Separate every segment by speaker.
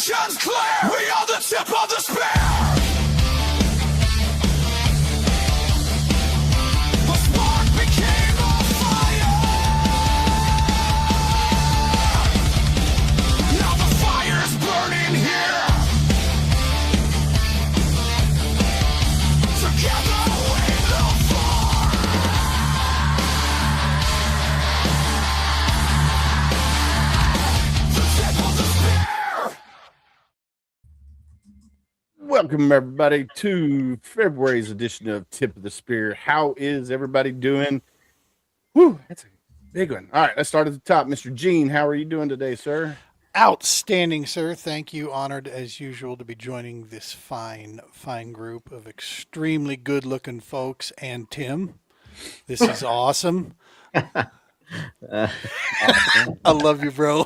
Speaker 1: vision's clear. We are the tip of the spear. The spark became a fire. Now the fire's burning here. Together we will fall. The tip of the spear.
Speaker 2: Welcome, everybody, to February's edition of Tip of the Spear. How is everybody doing? Whew, that's a big one. All right, let's start at the top. Mr. Gene, how are you doing today, sir?
Speaker 3: Outstanding, sir. Thank you. Honored as usual to be joining this fine group of extremely good looking folks and Tim. This is awesome. I love you, bro.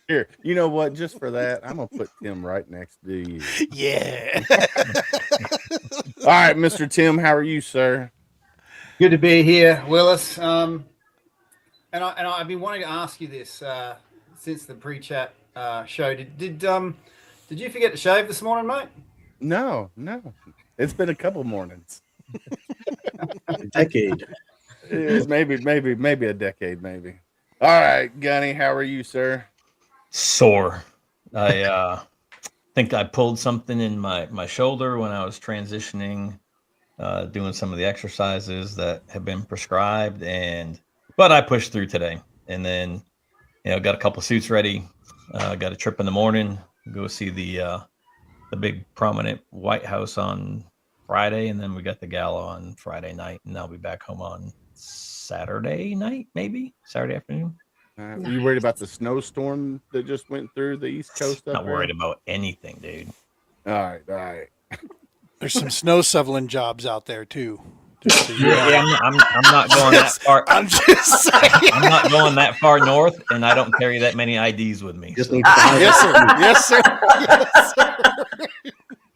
Speaker 2: Here, you know what? Just for that, I'm going to put Tim right next to you.
Speaker 3: Yeah.
Speaker 2: All right, Mr. Tim, how are you, sir?
Speaker 4: Good to be here, Willis. And I've been wanting to ask you this since the pre-chat show. Did you forget to shave this morning, mate?
Speaker 2: No. It's been a couple mornings.
Speaker 5: A decade.
Speaker 2: It's maybe a decade, maybe. All right, Gunny, how are you, sir?
Speaker 6: Sore. I think I pulled something in my shoulder when I was transitioning, doing some of the exercises that have been prescribed, but I pushed through today, and then got a couple suits ready. Got a trip in the morning. Go see the big prominent White House on Friday, and then we got the gala on Friday night, and I'll be back home on Saturday night, maybe Saturday afternoon.
Speaker 2: Are you worried about the snowstorm that just went through the East Coast?
Speaker 6: Not worried about anything, dude.
Speaker 2: All right.
Speaker 3: There's some snow shoveling jobs out there too.
Speaker 6: I'm not going that far.
Speaker 3: I'm just saying.
Speaker 6: I'm not going that far north, and I don't carry that many IDs with me.
Speaker 5: Just
Speaker 6: so.
Speaker 5: need 5.
Speaker 3: Yes, sir. Yes, sir. Yes, sir.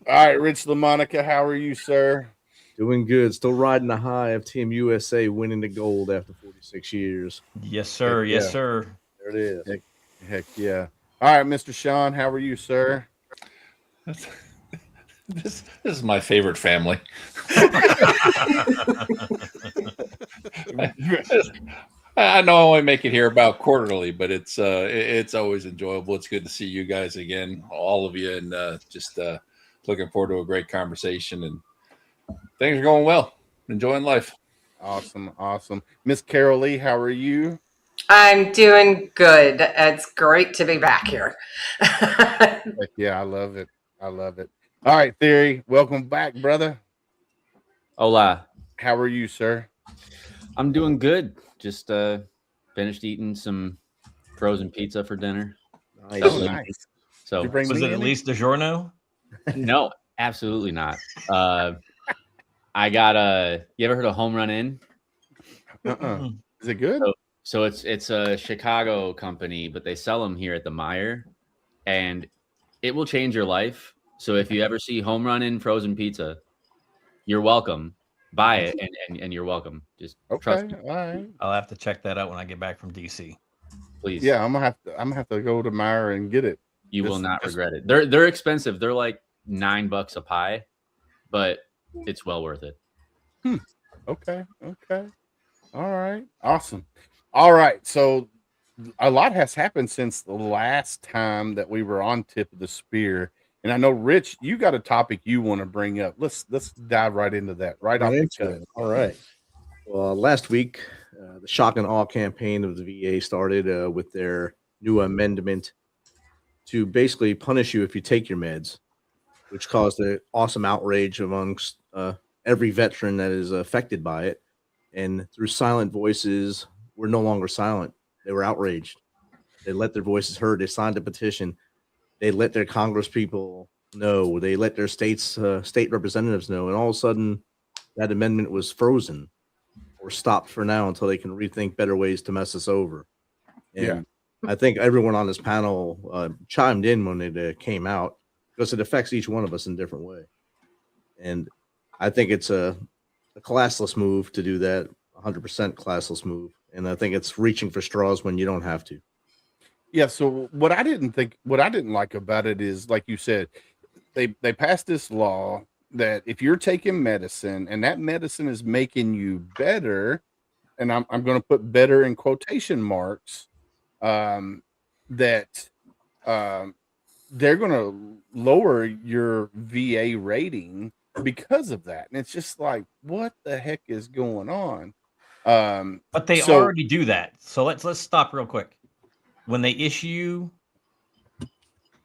Speaker 2: All right, Rich LaMonica, how are you, sir?
Speaker 5: Doing good. Still riding the high of Team USA winning the gold after 46 years.
Speaker 6: Yes, sir.
Speaker 2: Heck
Speaker 6: Yes,
Speaker 2: yeah.
Speaker 6: sir.
Speaker 5: There it is.
Speaker 2: Heck yeah. All right, Mr. Sean, how are you, sir?
Speaker 7: This is my favorite family. I know I only make it here about quarterly, but it's always enjoyable. It's good to see you guys again, all of you, and just looking forward to a great conversation. And things are going well. Enjoying life.
Speaker 2: Awesome. Miss Carol Lee, how are you?
Speaker 8: I'm doing good. It's great to be back here.
Speaker 2: Heck yeah, I love it. All right, Theory, welcome back, brother.
Speaker 9: Hola.
Speaker 2: How are you, sir?
Speaker 9: I'm doing good. Just finished eating some frozen pizza for dinner.
Speaker 5: Nice.
Speaker 2: Oh, nice.
Speaker 9: So
Speaker 2: Did you bring
Speaker 6: Was
Speaker 2: me
Speaker 6: it at
Speaker 2: any?
Speaker 6: least DiGiorno?
Speaker 9: no, absolutely not. I got you ever heard of Home Run Inn?
Speaker 2: Is it good?
Speaker 9: So it's a Chicago company, but they sell them here at the Meijer, and it will change your life. So if you ever see Home Run Inn frozen pizza, you're welcome. Buy it, and you're welcome. Just trust me,
Speaker 2: All right.
Speaker 6: I'll have to check that out when I get back from DC.
Speaker 9: please.
Speaker 2: Yeah, I'm gonna have to go to Meyer and get it.
Speaker 9: You will
Speaker 2: Just-
Speaker 9: not regret it. They're expensive. They're like $9 a pie, but it's well worth it.
Speaker 2: Okay. All right. Awesome. All right. So a lot has happened since the last time that we were on Tip of the Spear. And I know, Rich, you got a topic you want to bring up. Let's dive right into that. Right off the cut.
Speaker 5: All right. Well, last week, the Shock and Awe campaign of the VA started with their new amendment to basically punish you if you take your meds, which caused an awesome outrage amongst every veteran that is affected by it. And through silent voices, we're no longer silent. They were outraged. They let their voices heard. They signed a petition. They let their Congress people know. They let their state representatives know. And all of a sudden, that amendment was frozen or stopped for now until they can rethink better ways to mess us over. And
Speaker 2: Yeah.
Speaker 5: I think everyone on this panel chimed in when it came out because it affects each one of us in a different way. And I think it's a classless move to do that, 100% classless move. And I think it's reaching for straws when you don't have to.
Speaker 2: Yeah, so what I didn't like about it is, like you said, they passed this law that if you're taking medicine and that medicine is making you better, and I'm going to put better in quotation marks, um, that um, they're going to lower your VA rating because of that. And it's just like, what the heck is going on?
Speaker 6: But they
Speaker 2: So
Speaker 6: already do that. So let's stop real quick. When they issue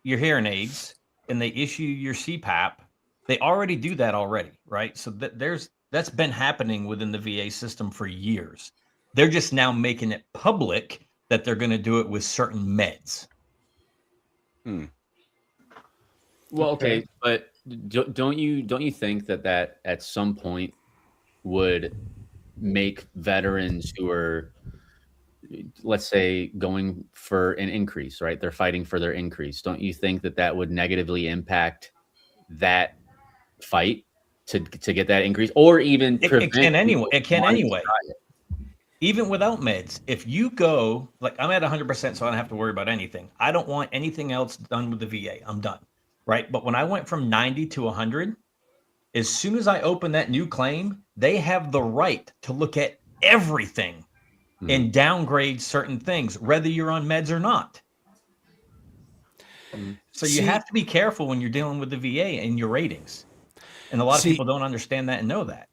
Speaker 6: your hearing aids and they issue your CPAP, they already do that already, right? So that's been happening within the VA system for years. They're just now making it public that they're going to do it with certain meds.
Speaker 9: Well, okay, but don't you think that at some point would make veterans who are, let's say, going for an increase, right? They're fighting for their increase. Don't you think that would negatively impact that fight to get that increase, or even
Speaker 6: It can anyway. It can
Speaker 9: wanting to
Speaker 6: anyway.
Speaker 9: try it?
Speaker 6: Even without meds, if you go, like, I'm at 100%, so I don't have to worry about anything. I don't want anything else done with the VA. I'm done, right? But when I went from 90 to 100, as soon as I open that new claim, they have the right to look at everything and downgrade certain things, whether you're on meds or not. So you have to be careful when you're dealing with the VA and your ratings. And a lot of people don't understand that and know that.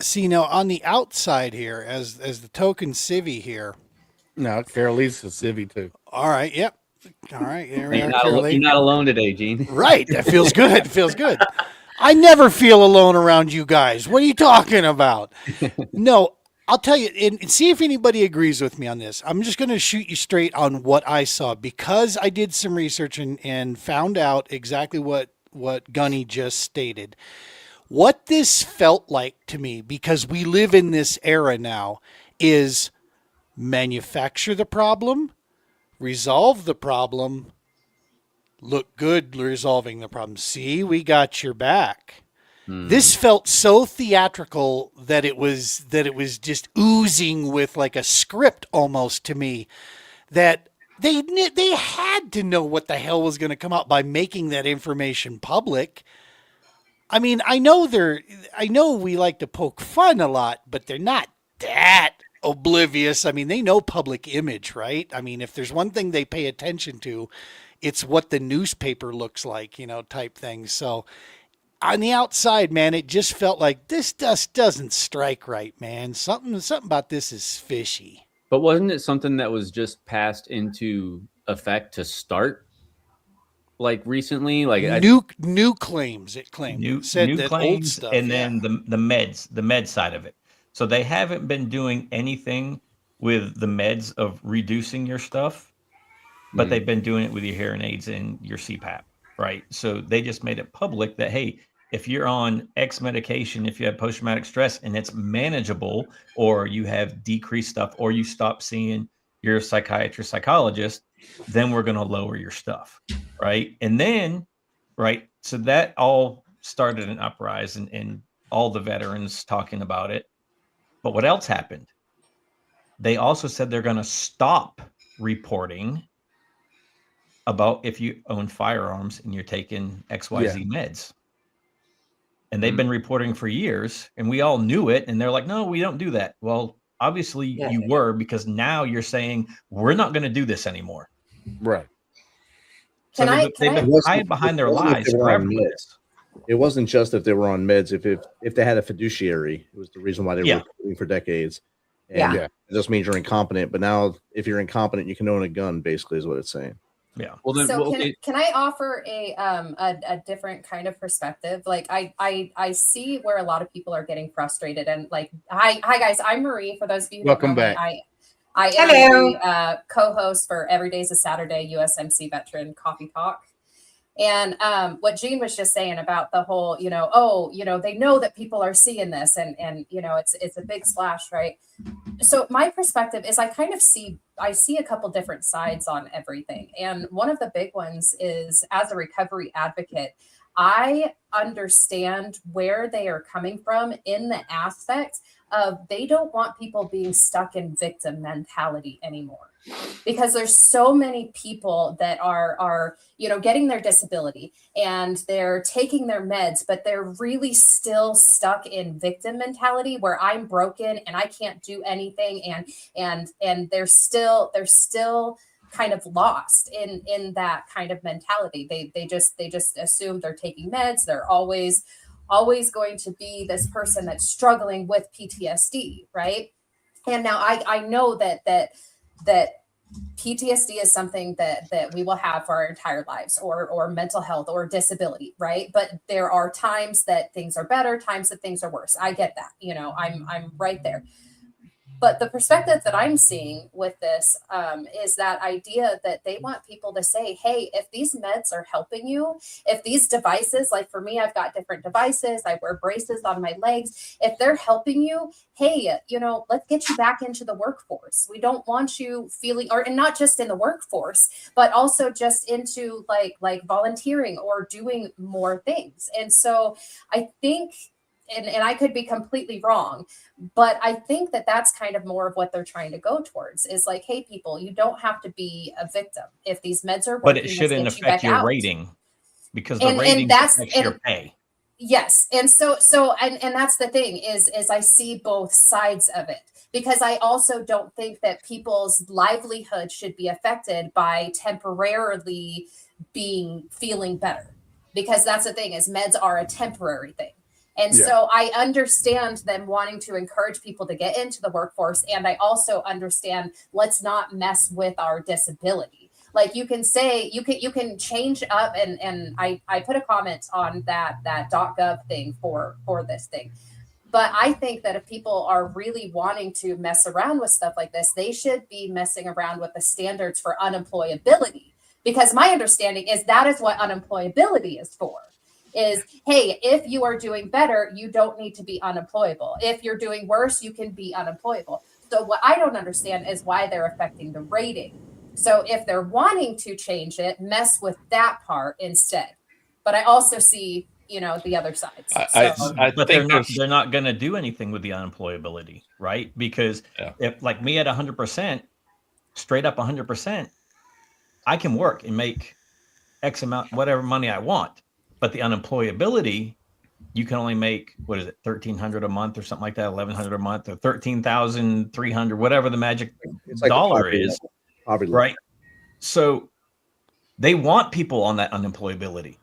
Speaker 3: See, now on the outside here, as the token civvy here.
Speaker 2: No, Carol's a civvy too.
Speaker 3: All right. Yep. All right. There we
Speaker 9: You're
Speaker 3: are,
Speaker 9: not alone today, Gene.
Speaker 3: Right. That feels good. It feels good. I never feel alone around you guys. What are you talking about? No, I'll tell you, and see if anybody agrees with me on this. I'm just going to shoot you straight on what I saw, because I did some research and found out exactly what Gunny just stated. What this felt like to me, because we live in this era now, is manufacture the problem, resolve the problem, look good resolving the problem. See, we got your back. This felt so theatrical that it was just oozing with like a script almost to me, that they had to know what the hell was going to come out by making that information public. I mean, I know we like to poke fun a lot, but they're not that oblivious. I mean, they know public image, right? I mean, if there's one thing they pay attention to, it's what the newspaper looks like, type thing. So on the outside, man, it just felt like this just doesn't strike right, man. Something about this is fishy.
Speaker 9: But wasn't it something that was just passed into effect to start, like, recently? Like
Speaker 3: new claims. It claimed
Speaker 6: New
Speaker 3: that
Speaker 6: claims,
Speaker 3: old stuff,
Speaker 6: and then the med side of it. So they haven't been doing anything with the meds of reducing your stuff, but they've been doing it with your hearing aids and your CPAP, right? So they just made it public that, hey, if you're on X medication, if you have post-traumatic stress and it's manageable, or you have decreased stuff, or you stop seeing your psychiatrist, psychologist, then we're going to lower your stuff, right? And then, right, so that all started an uprising and all the veterans talking about it. But what else happened? They also said they're going to stop reporting about if you own firearms and you're taking XYZ meds. And they've been reporting for years, and we all knew it. And they're like, no, we don't do that. Well, obviously you were, because now you're saying we're not going to do this anymore.
Speaker 2: Right.
Speaker 6: So they've been hiding behind their lies forever.
Speaker 5: It wasn't just if they were on meds. If they had a fiduciary, it was the reason why they were reporting for decades. And it just means you're incompetent. But now, if you're incompetent, you can own a gun, basically, is what it's saying.
Speaker 6: Yeah.
Speaker 9: Well, then,
Speaker 10: So can I offer a different kind of perspective? Like I see where a lot of people are getting frustrated, and like, hi guys, I'm Marie. For those of you who
Speaker 2: Welcome
Speaker 10: don't know
Speaker 2: back.
Speaker 10: me, I am the co-host for Every Day's a Saturday USMC Veteran Coffee Talk. And what Gene was just saying about the whole, they know that people are seeing this, and it's a big splash, right? So my perspective is I see a couple different sides on everything. And one of the big ones is, as a recovery advocate, I understand where they are coming from in the aspect of they don't want people being stuck in victim mentality anymore. because there's so many people that are getting their disability and they're taking their meds, but they're really still stuck in victim mentality where I'm broken and I can't do anything, and they're still kind of lost in that kind of mentality. They just assume they're taking meds, they're always going to be this person that's struggling with PTSD, right? And now I know that PTSD is something that we will have for our entire lives, or mental health or disability, right? But there are times that things are better, times that things are worse. I get that, I'm right there. But the perspective that I'm seeing with this is that idea that they want people to say, hey, if these meds are helping you, if these devices, like for me, I've got different devices, I wear braces on my legs, if they're helping you, hey, let's get you back into the workforce. We don't want you feeling, and not just in the workforce, but also just into like volunteering or doing more things. And so I think, and I could be completely wrong, but I think that that's kind of more of what they're trying to go towards, is like, hey, people, you don't have to be a victim. If these meds are working,
Speaker 6: But it shouldn't affect your rating, because the rating affects your pay.
Speaker 10: Yes. And so and that's the thing is I see both sides of it, because I also don't think that people's livelihood should be affected by temporarily feeling better, because that's the thing is meds are a temporary thing. And so I understand them wanting to encourage people to get into the workforce. And I also understand, let's not mess with our disability. Like you can say, you can change up, and I put a comment on that .gov thing for this thing. But I think that if people are really wanting to mess around with stuff like this, they should be messing around with the standards for unemployability. Because my understanding is that is what unemployability is for. Is, hey, if you are doing better, you don't need to be unemployable. If you're doing worse, you can be unemployable. So what I don't understand is why they're affecting the rating. So if they're wanting to change it, mess with that part instead. But I also see, the other sides.
Speaker 6: But they're not going to do anything with the unemployability, right? Because if, like me at 100%, straight up 100%, I can work and make X amount, whatever money I want. But the unemployability, you can only make, what is it, $1,300 a month or something like that, $1,100 a month, or $13,300, whatever the magic dollar is, right? So they want people on that unemployability.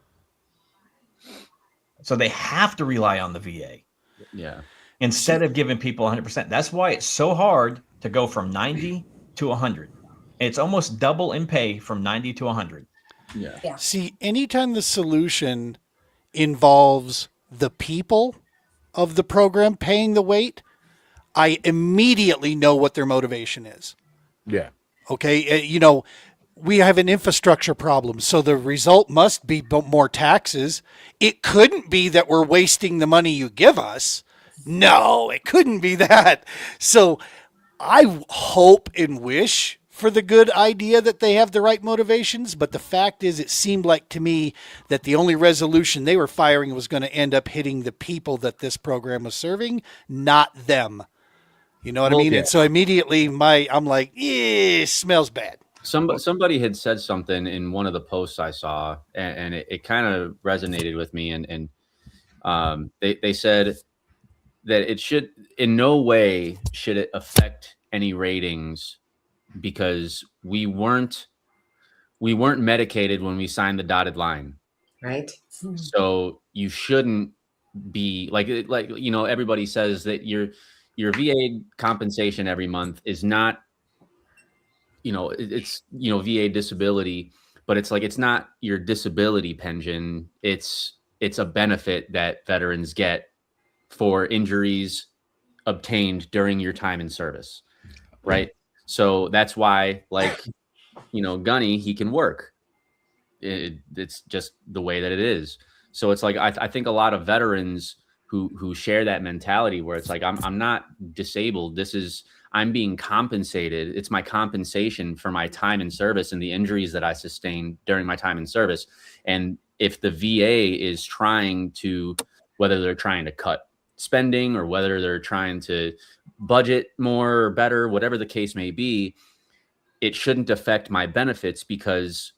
Speaker 6: So they have to rely on the VA.
Speaker 9: Yeah.
Speaker 6: Instead of giving people 100%. That's why it's so hard to go from 90 to 100. It's almost double in pay from 90 to 100.
Speaker 3: Yeah. See, anytime the solution involves the people of the program paying the weight, I immediately know what their motivation is.
Speaker 2: Yeah.
Speaker 3: Okay. We have an infrastructure problem, so the result must be more taxes. It couldn't be that we're wasting the money you give us. No, it couldn't be that. So I hope and wish for the good idea that they have the right motivations, but the fact is, it seemed like to me that the only resolution they were firing was going to end up hitting the people that this program was serving, not them. You know what I mean? And so immediately I'm like, smells bad.
Speaker 9: Somebody had said something in one of the posts I saw, and it kind of resonated with me. And they said that it should, in no way should it affect any ratings, because we weren't medicated when we signed the dotted line.
Speaker 8: Right.
Speaker 9: So you shouldn't be like everybody says that your VA compensation every month is not, it's VA disability, but it's like, it's not your disability pension. It's a benefit that veterans get for injuries obtained during your time in service. Right. So that's why, Gunny, he can work. It's just the way that it is. So it's like, I think a lot of veterans who share that mentality where it's like, I'm not disabled. I'm being compensated. It's my compensation for my time in service and the injuries that I sustained during my time in service. And if the VA is trying to, whether they're trying to cut spending or whether they're trying to budget more or better, whatever the case may be, it shouldn't affect my benefits, because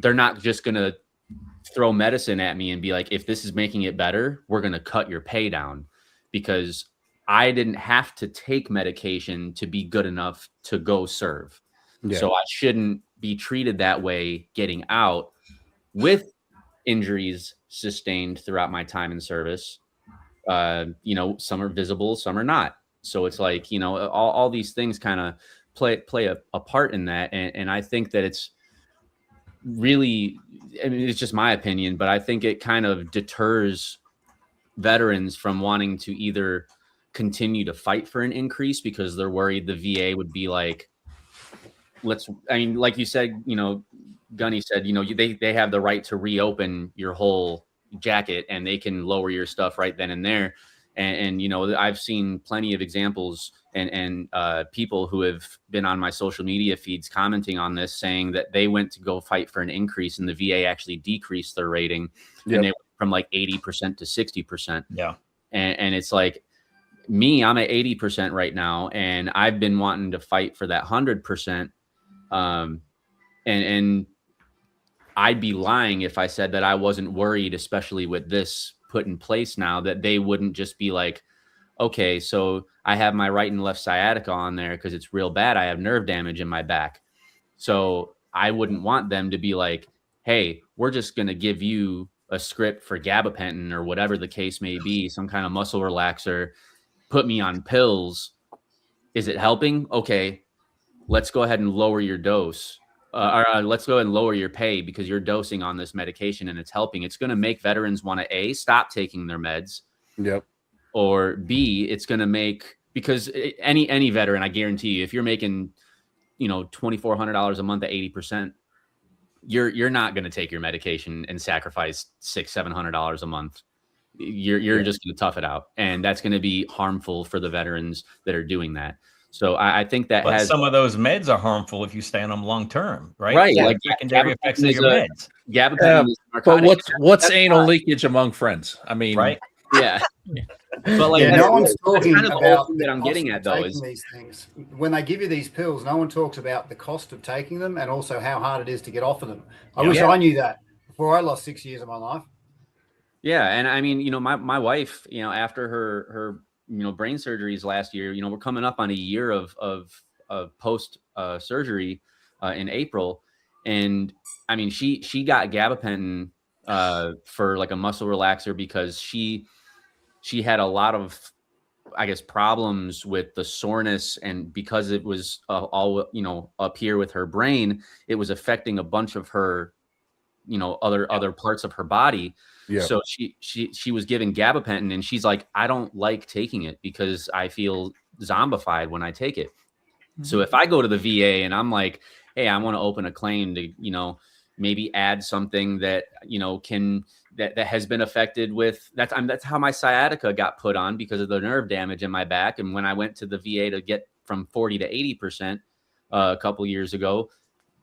Speaker 9: they're not just going to throw medicine at me and be like, if this is making it better, we're going to cut your pay down, because I didn't have to take medication to be good enough to go serve.
Speaker 2: Yeah.
Speaker 9: So I shouldn't be treated that way getting out, with injuries sustained throughout my time in service. You know, some are visible, some are not. So it's like, you know, all these things kind of play a part in that. And I think that it's really, I mean, it's just my opinion, but I think it kind of deters veterans from wanting to either continue to fight for an increase because they're worried the VA would be like, I mean, like you said, you know, Gunny said, you know, they have the right to reopen your whole jacket and they can lower your stuff right then and there. And you know, I've seen plenty of examples and people who have been on my social media feeds commenting on this, saying that they went to go fight for an increase and the VA actually decreased their rating.
Speaker 2: Yep.
Speaker 9: And they went from like 80% to 60%.
Speaker 6: Yeah.
Speaker 9: And it's like, me, I'm at 80% right now, and I've been wanting to fight for that 100%. And I'd be lying if I said that I wasn't worried, especially with this put in place now, that they wouldn't just be like, okay, so I have my right and left sciatica on there because it's real bad. I have nerve damage in my back. So I wouldn't want them to be like, hey, we're just going to give you a script for gabapentin or whatever the case may be, some kind of muscle relaxer, put me on pills. Is it helping? Okay, let's go ahead and lower your dose. Or let's go ahead and lower your pay because you're dosing on this medication and it's helping. It's going to make veterans want to A, stop taking their meds.
Speaker 2: Yep.
Speaker 9: Or B, it's going to make, because any veteran, I guarantee you, if you're making, you know, $2,400 a month at 80%, you're not going to take your medication and sacrifice $600-700 a month. You're just going to tough it out, and that's going to be harmful for the veterans that are doing that. So I think that
Speaker 6: But some of those meds are harmful if you stay on them long term, right?
Speaker 9: Right,
Speaker 6: Yeah,
Speaker 9: like
Speaker 6: secondary effects of your meds.
Speaker 9: Gabapentin is
Speaker 7: But
Speaker 9: narcotic.
Speaker 7: what's
Speaker 9: That's
Speaker 7: anal
Speaker 9: not-
Speaker 7: leakage among friends? I mean,
Speaker 6: Right.
Speaker 9: Yeah. But like,
Speaker 4: Yeah,
Speaker 9: that's,
Speaker 4: no one's
Speaker 9: that's
Speaker 4: talking
Speaker 9: kind of the whole
Speaker 4: about
Speaker 9: thing
Speaker 4: the
Speaker 9: that I'm
Speaker 4: cost
Speaker 9: getting
Speaker 4: of
Speaker 9: at, though,
Speaker 4: taking
Speaker 9: is
Speaker 4: these things. When they give you these pills, no one talks about the cost of taking them and also how hard it is to get off of them. I wish I knew that before I lost 6 years of my life.
Speaker 9: yeah. And I mean, you know, my wife, you know, after her you know, brain surgeries last year, you know, we're coming up on a year of post surgery in April. And I mean, she got gabapentin for like a muscle relaxer because she had a lot of, I guess, problems with the soreness, and because it was all, you know, up here with her brain, it was affecting a bunch of her, you know, other parts of her body.
Speaker 2: Yeah.
Speaker 9: So she was given gabapentin, and she's like, I don't like taking it because I feel zombified when I take it. Mm-hmm. So if I go to the VA and I'm like, hey, I want to open a claim to, you know, maybe add something that, you know, that has been affected with that's how my sciatica got put on because of the nerve damage in my back. And when I went to the VA to get from 40 to 80% a couple years ago,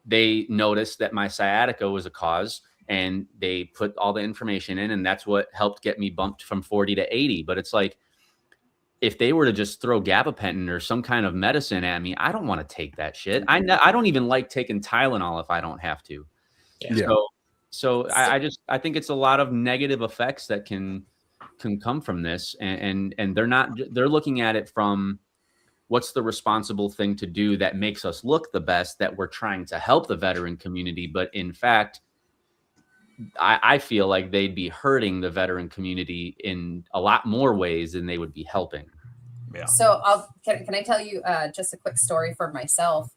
Speaker 9: they noticed that my sciatica was a cause, and they put all the information in, and that's what helped get me bumped from 40 to 80. But it's like, if they were to just throw gabapentin or some kind of medicine at me, I don't want to take that shit. I don't even like taking Tylenol if I don't have to.
Speaker 2: Yeah.
Speaker 9: So I think it's a lot of negative effects that can come from this, and they're looking at it from what's the responsible thing to do that makes us look the best, that we're trying to help the veteran community. But in fact, I feel like they'd be hurting the veteran community in a lot more ways than they would be helping.
Speaker 6: Yeah.
Speaker 10: So can I tell you just a quick story for myself?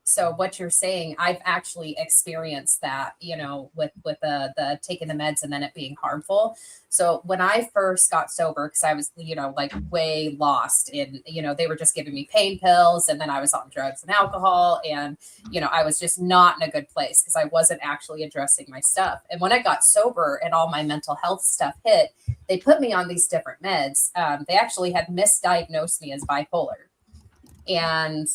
Speaker 10: So what you're saying, I've actually experienced that, you know, with the taking the meds and then it being harmful. So when I first got sober, because I was, you know, like way lost in, you know, they were just giving me pain pills, and then I was on drugs and alcohol, and, you know, I was just not in a good place because I wasn't actually addressing my stuff. And when I got sober and all my mental health stuff hit, they put me on these different meds. They actually had misdiagnosed me as bipolar. And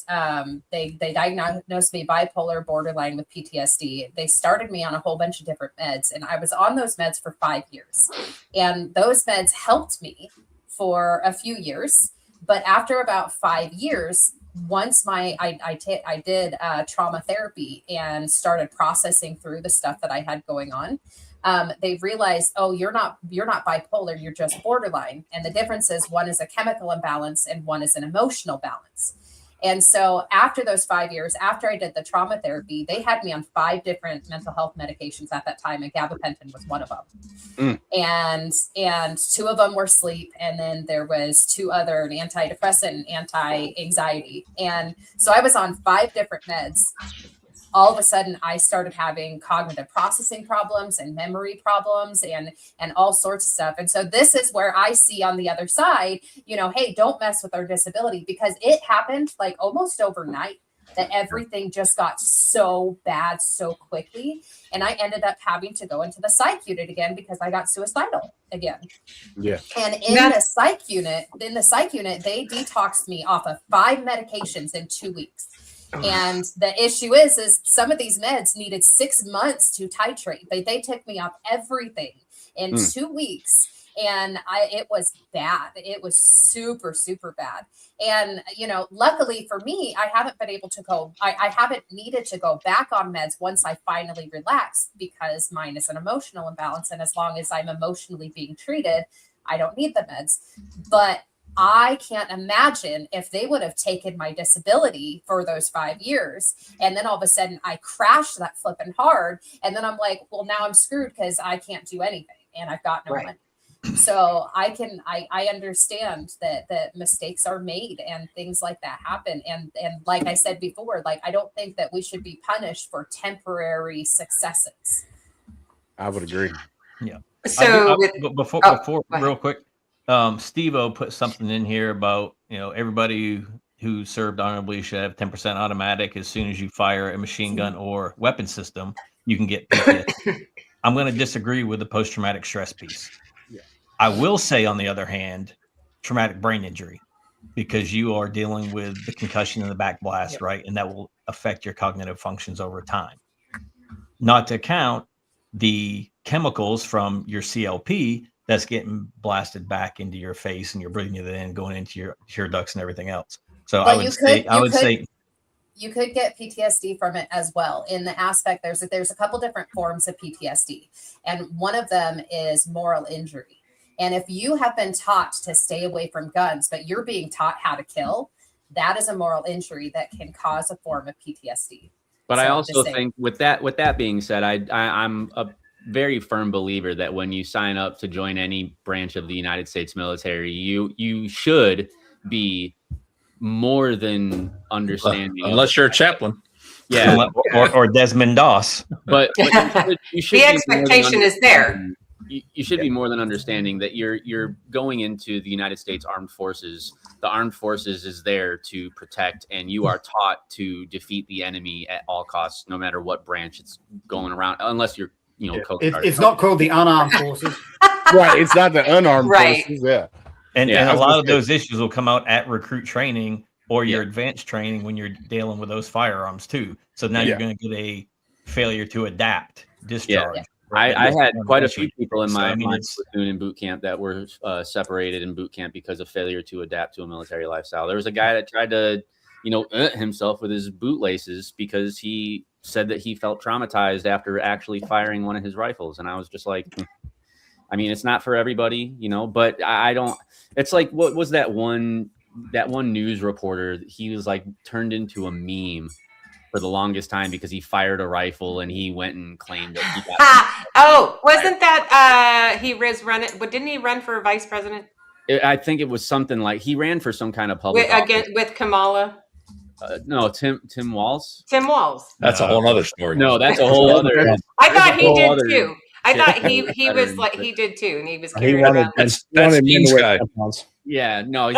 Speaker 10: they diagnosed me bipolar, borderline with PTSD. They started me on a whole bunch of different meds, and I was on those meds for 5 years. And those meds helped me for a few years. But after about 5 years, once I did trauma therapy and started processing through the stuff that I had going on, they realized, oh, you're not bipolar, you're just borderline. And the difference is one is a chemical imbalance and one is an emotional balance. And so after those 5 years, after I did the trauma therapy, they had me on 5 different mental health medications at that time, and gabapentin was one of them. And 2 of them were sleep, and then there was 2 other, an antidepressant and anti-anxiety. And so I was on 5 different meds. All of a sudden I started having cognitive processing problems and memory problems and all sorts of stuff. And so this is where I see on the other side, hey, don't mess with our disability, because it happened like almost overnight that everything just got so bad so quickly. And I ended up having to go into the psych unit again because I got suicidal again.
Speaker 2: Yeah.
Speaker 10: And in the psych unit, they detoxed me off of 5 medications in 2 weeks. And the issue is some of these meds needed 6 months to titrate. They took me off everything in 2 weeks. And it was bad. It was super, super bad. And, luckily for me, I haven't been able to go, I haven't needed to go back on meds once I finally relaxed, because mine is an emotional imbalance. And as long as I'm emotionally being treated, I don't need the meds. But I can't imagine if they would have taken my disability for those 5 years. And then all of a sudden I crashed that flipping hard. And then I'm like, well, now I'm screwed because I can't do anything and I've got no money. So I understand that mistakes are made and things like that happen. And like I said before, like, I don't think that we should be punished for temporary successes.
Speaker 2: I would agree.
Speaker 6: Yeah.
Speaker 8: So
Speaker 6: before real quick, Steve-O put something in here about, everybody who served honorably should have 10% automatic. As soon as you fire a machine gun or weapon system, you can get PTSD. I'm going to disagree with the post-traumatic stress piece.
Speaker 2: Yeah.
Speaker 6: I will say, on the other hand, traumatic brain injury, because you are dealing with the concussion and the back blast, right? And that will affect your cognitive functions over time. Not to count the chemicals from your CLP that's getting blasted back into your face, and you're breathing it in, going into your ducts and everything else. So
Speaker 10: But
Speaker 6: I would say
Speaker 10: you could get PTSD from it as well. In the aspect, there's a couple different forms of PTSD, and one of them is moral injury. And if you have been taught to stay away from guns, but you're being taught how to kill, that is a moral injury that can cause a form of PTSD.
Speaker 9: But
Speaker 10: So
Speaker 9: I
Speaker 10: I'm
Speaker 9: also
Speaker 10: just saying.
Speaker 9: think with that being said, I'm a very firm believer that when you sign up to join any branch of the United States military, you should be more than understanding.
Speaker 7: Unless you're a chaplain.
Speaker 9: Yeah.
Speaker 6: or Desmond Doss.
Speaker 9: But you should
Speaker 8: The
Speaker 9: be
Speaker 8: expectation is there.
Speaker 9: You should be more than understanding that you're going into the United States Armed Forces. The Armed Forces is there to protect, and you are taught to defeat the enemy at all costs, no matter what branch it's going around, unless you're, Coast Guard.
Speaker 4: It's not called the unarmed forces.
Speaker 2: Right. It's not the unarmed
Speaker 8: Right.
Speaker 2: forces. Yeah.
Speaker 6: And
Speaker 2: Yeah, I
Speaker 6: a
Speaker 2: was
Speaker 6: lot
Speaker 2: gonna
Speaker 6: of
Speaker 2: say-
Speaker 6: those issues will come out at recruit training or your advanced training when you're dealing with those firearms too. So now you're going to get a failure to adapt discharge.
Speaker 9: Yeah. I had quite a few
Speaker 6: Eventually.
Speaker 9: people in
Speaker 6: So,
Speaker 9: my
Speaker 6: it's
Speaker 9: platoon in boot camp that were separated in boot camp because of failure to adapt to a military lifestyle. There was a guy that tried to, himself with his bootlaces because he said that he felt traumatized after actually firing one of his rifles. And I was just like, I mean, it's not for everybody, but I don't, it's like, what was that one news reporter? He was like turned into a meme for the longest time because he fired a rifle and he went and claimed that he got.
Speaker 8: Wasn't that he was running? But didn't he run for vice president?
Speaker 9: I think it was something like he ran for some kind of public
Speaker 8: with Kamala.
Speaker 9: No, Tim Walz.
Speaker 8: Tim Walz.
Speaker 7: That's a whole other story.
Speaker 9: No, that's a whole other.
Speaker 8: I thought he
Speaker 9: whole
Speaker 8: did
Speaker 9: other
Speaker 8: too. I thought he
Speaker 9: veteran,
Speaker 8: was like he did too, and he was
Speaker 5: He
Speaker 8: carrying
Speaker 5: wanted,
Speaker 8: around.
Speaker 7: That's
Speaker 5: he wanted men to
Speaker 7: Dean's
Speaker 5: wear
Speaker 7: guy.
Speaker 5: tampons.
Speaker 9: Yeah, no,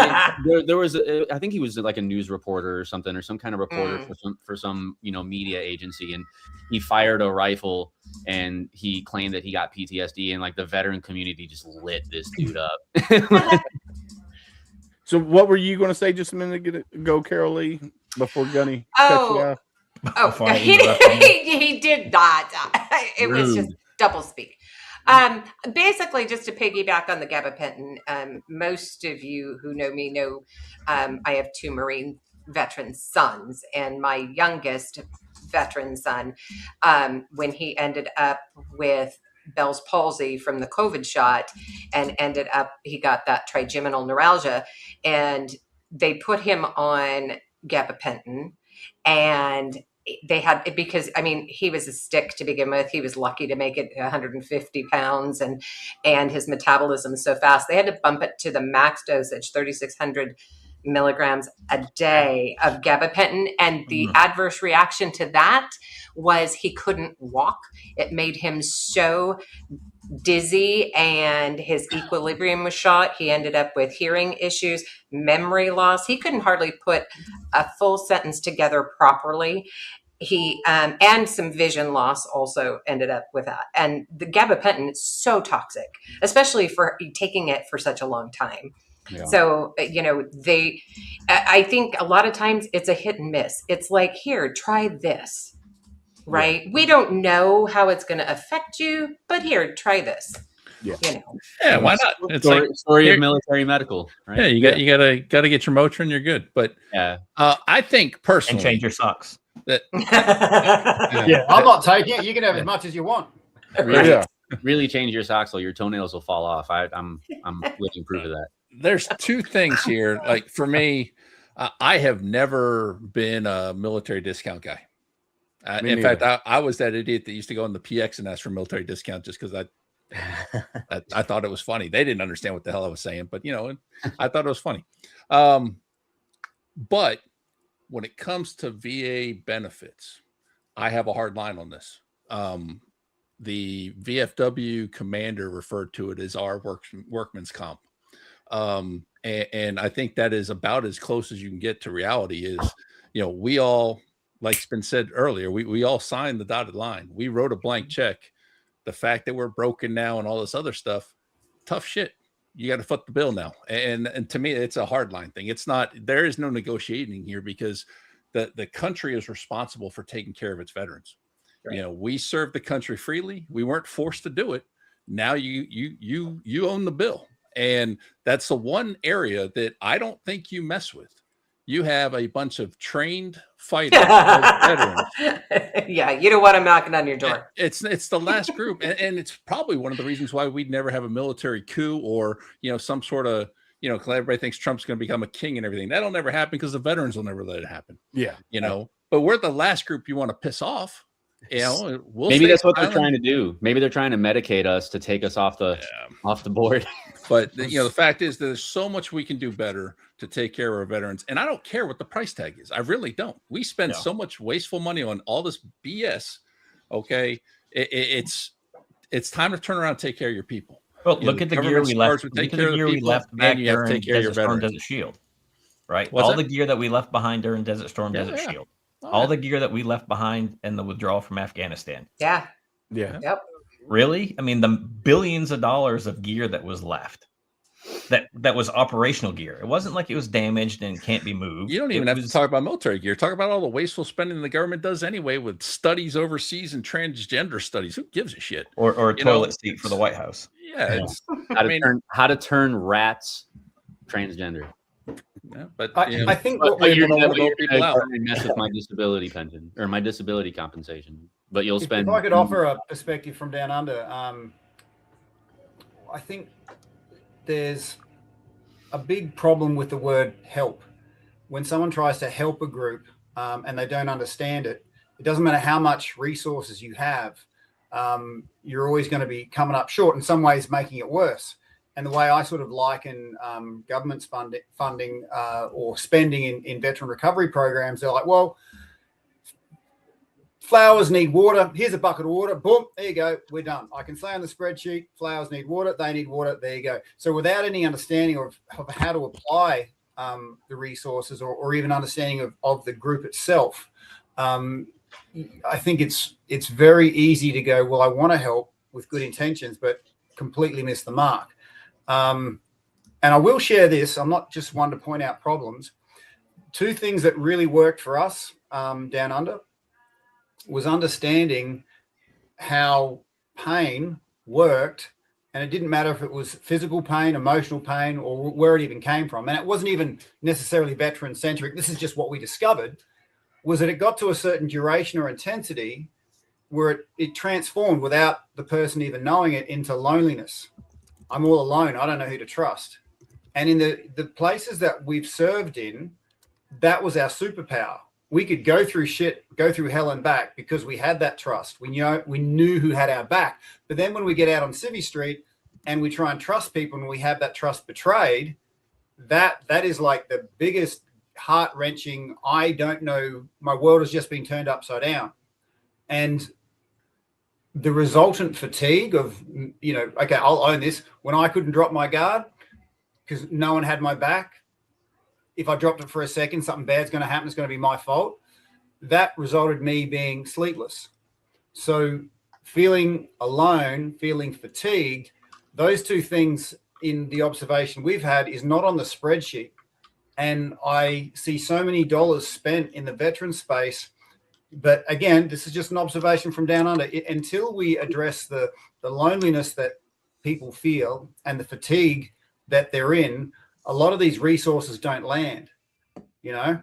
Speaker 9: there was. I think he was like a news reporter or something, or some kind of reporter for some media agency, and he fired a rifle and he claimed that he got PTSD, and like the veteran community just lit this dude up.
Speaker 2: So what were you going to say just a minute ago, Carol Lee, before Gunny cut you off?
Speaker 6: Before I
Speaker 8: he did that. It was just double speak. Basically, just to piggyback on the gabapentin, most of you who know me know I have 2 Marine veteran sons, and my youngest veteran son, when he ended up with Bell's palsy from the COVID shot and he got that trigeminal neuralgia, and they put him on gabapentin, and they had, because I mean, he was a stick to begin with. He was lucky to make it 150 pounds, and his metabolism is so fast. They had to bump it to the max dosage, 3,600 milligrams a day of gabapentin. And the adverse reaction to that was he couldn't walk. It made him so dizzy, and his equilibrium was shot. He ended up with hearing issues, memory loss. He couldn't hardly put a full sentence together properly. He and some vision loss also ended up with that. And the gabapentin is so toxic, especially for taking it for such a long time.
Speaker 2: Yeah.
Speaker 8: So, I think a lot of times it's a hit and miss. It's like, here, try this, right? We don't know how it's going to affect you, but here, try this.
Speaker 2: Yeah.
Speaker 7: Yeah, why not? It's
Speaker 9: Story
Speaker 7: here-
Speaker 9: of military medical, right?
Speaker 7: Yeah, you gotta get your Motrin, you're good. But
Speaker 9: Yeah.
Speaker 7: I think personally,
Speaker 6: And change your socks.
Speaker 7: that
Speaker 4: Yeah, I'm not taking it. You can have as much as you want.
Speaker 9: Really,
Speaker 2: Yeah.
Speaker 9: really change your socks or your toenails will fall off. I'm living proof of that.
Speaker 7: there's two things here. Like for me, I have never been a military discount guy.
Speaker 2: Me
Speaker 7: In fact,
Speaker 2: neither.
Speaker 7: I was that idiot that used to go in the PX and ask for military discount just because I thought it was funny. They didn't understand what the hell I was saying, but I thought it was funny. But when it comes to VA benefits, I have a hard line on this. The VFW commander referred to it as our workman's comp. And I think that is about as close as you can get to reality is, we all, like's been said earlier, we all signed the dotted line. We wrote a blank check. The fact that we're broken now and all this other stuff, tough shit. You got to foot the bill now. And to me, it's a hard line thing. It's not, there is no negotiating here because the country is responsible for taking care of its veterans. Right. We served the country freely. We weren't forced to do it. Now you own the bill. And that's the one area that I don't think you mess with. You have a bunch of trained fighters, veterans.
Speaker 8: Yeah, you don't want them knocking on your door.
Speaker 7: It's the last group, and it's probably one of the reasons why we'd never have a military coup or some sort of because everybody thinks Trump's going to become a king and everything. That'll never happen because the veterans will never let it happen.
Speaker 2: Yeah,
Speaker 7: But we're the last group you want to piss off. We'll
Speaker 9: Maybe that's what
Speaker 7: silent.
Speaker 9: they're trying to do. Maybe they're trying to medicate us to take us off the board.
Speaker 7: But the fact is, there's so much we can do better to take care of our veterans, and I don't care what the price tag is. I really don't. We spend so much wasteful money on all this BS. Okay, it's time to turn around and take care of your people.
Speaker 6: Well, look at the gear we left. Look at the gear we left back during Desert Storm, Desert Shield. Right, all the gear that we left behind during Desert Storm, Desert Shield. All the gear that we left behind in the withdrawal from Afghanistan.
Speaker 8: Yeah.
Speaker 2: Yep.
Speaker 6: Really? I mean, the billions of dollars of gear that was left, that was operational gear. It wasn't like it was damaged and can't be moved.
Speaker 7: You don't even have to talk about military gear. Talk about all the wasteful spending the government does anyway with studies overseas and transgender studies. Who gives a shit?
Speaker 6: Or a toilet seat for the White House.
Speaker 7: Yeah.
Speaker 9: How to turn rats transgender.
Speaker 7: Yeah, but
Speaker 4: I think
Speaker 9: But
Speaker 4: what
Speaker 9: you're
Speaker 4: we're
Speaker 9: never
Speaker 7: vote people out.
Speaker 9: going to mess with my disability pension or my disability compensation. But you'll spend.
Speaker 4: If I could offer a perspective from down under, I think there's a big problem with the word help. When someone tries to help a group and they don't understand it, it doesn't matter how much resources you have, you're always going to be coming up short, in some ways making it worse. And the way I sort of liken government's funding or spending in veteran recovery programs, they're like, well, flowers need water. Here's a bucket of water. Boom, there you go. We're done. I can say on the spreadsheet, flowers need water. They need water. There you go. So without any understanding of how to apply the resources or even understanding of the group itself, I think it's very easy to go, well, I want to help with good intentions, but completely miss the mark. And I will share this. I'm not just one to point out problems. Two things that really worked for us down under was understanding how pain worked And it didn't matter if it was physical pain, emotional pain, or where it even came from. And it wasn't even necessarily veteran centric. This is just what we discovered, was that it got to a certain duration or intensity where it transformed without the person even knowing it into loneliness. I'm all alone. I don't know who to trust. And in the places that we've served in, that was our superpower. We could go through shit, go through hell and back because we had that trust. We knew who had our back. But then when we get out on Civvy Street and we try and trust people and we have that trust betrayed, that is like the biggest heart-wrenching, I don't know, my world has just been turned upside down. And the resultant fatigue of, okay, I'll own this. When I couldn't drop my guard because no one had my back, if I dropped it for a second, something bad's going to happen. It's going to be my fault. That resulted me being sleepless. So feeling alone, feeling fatigued, those two things in the observation we've had is not on the spreadsheet. And I see so many dollars spent in the veteran space. But again, this is just an observation from down under. Until we address the loneliness that people feel and the fatigue that they're in, a lot of these resources don't land,
Speaker 9: Yeah.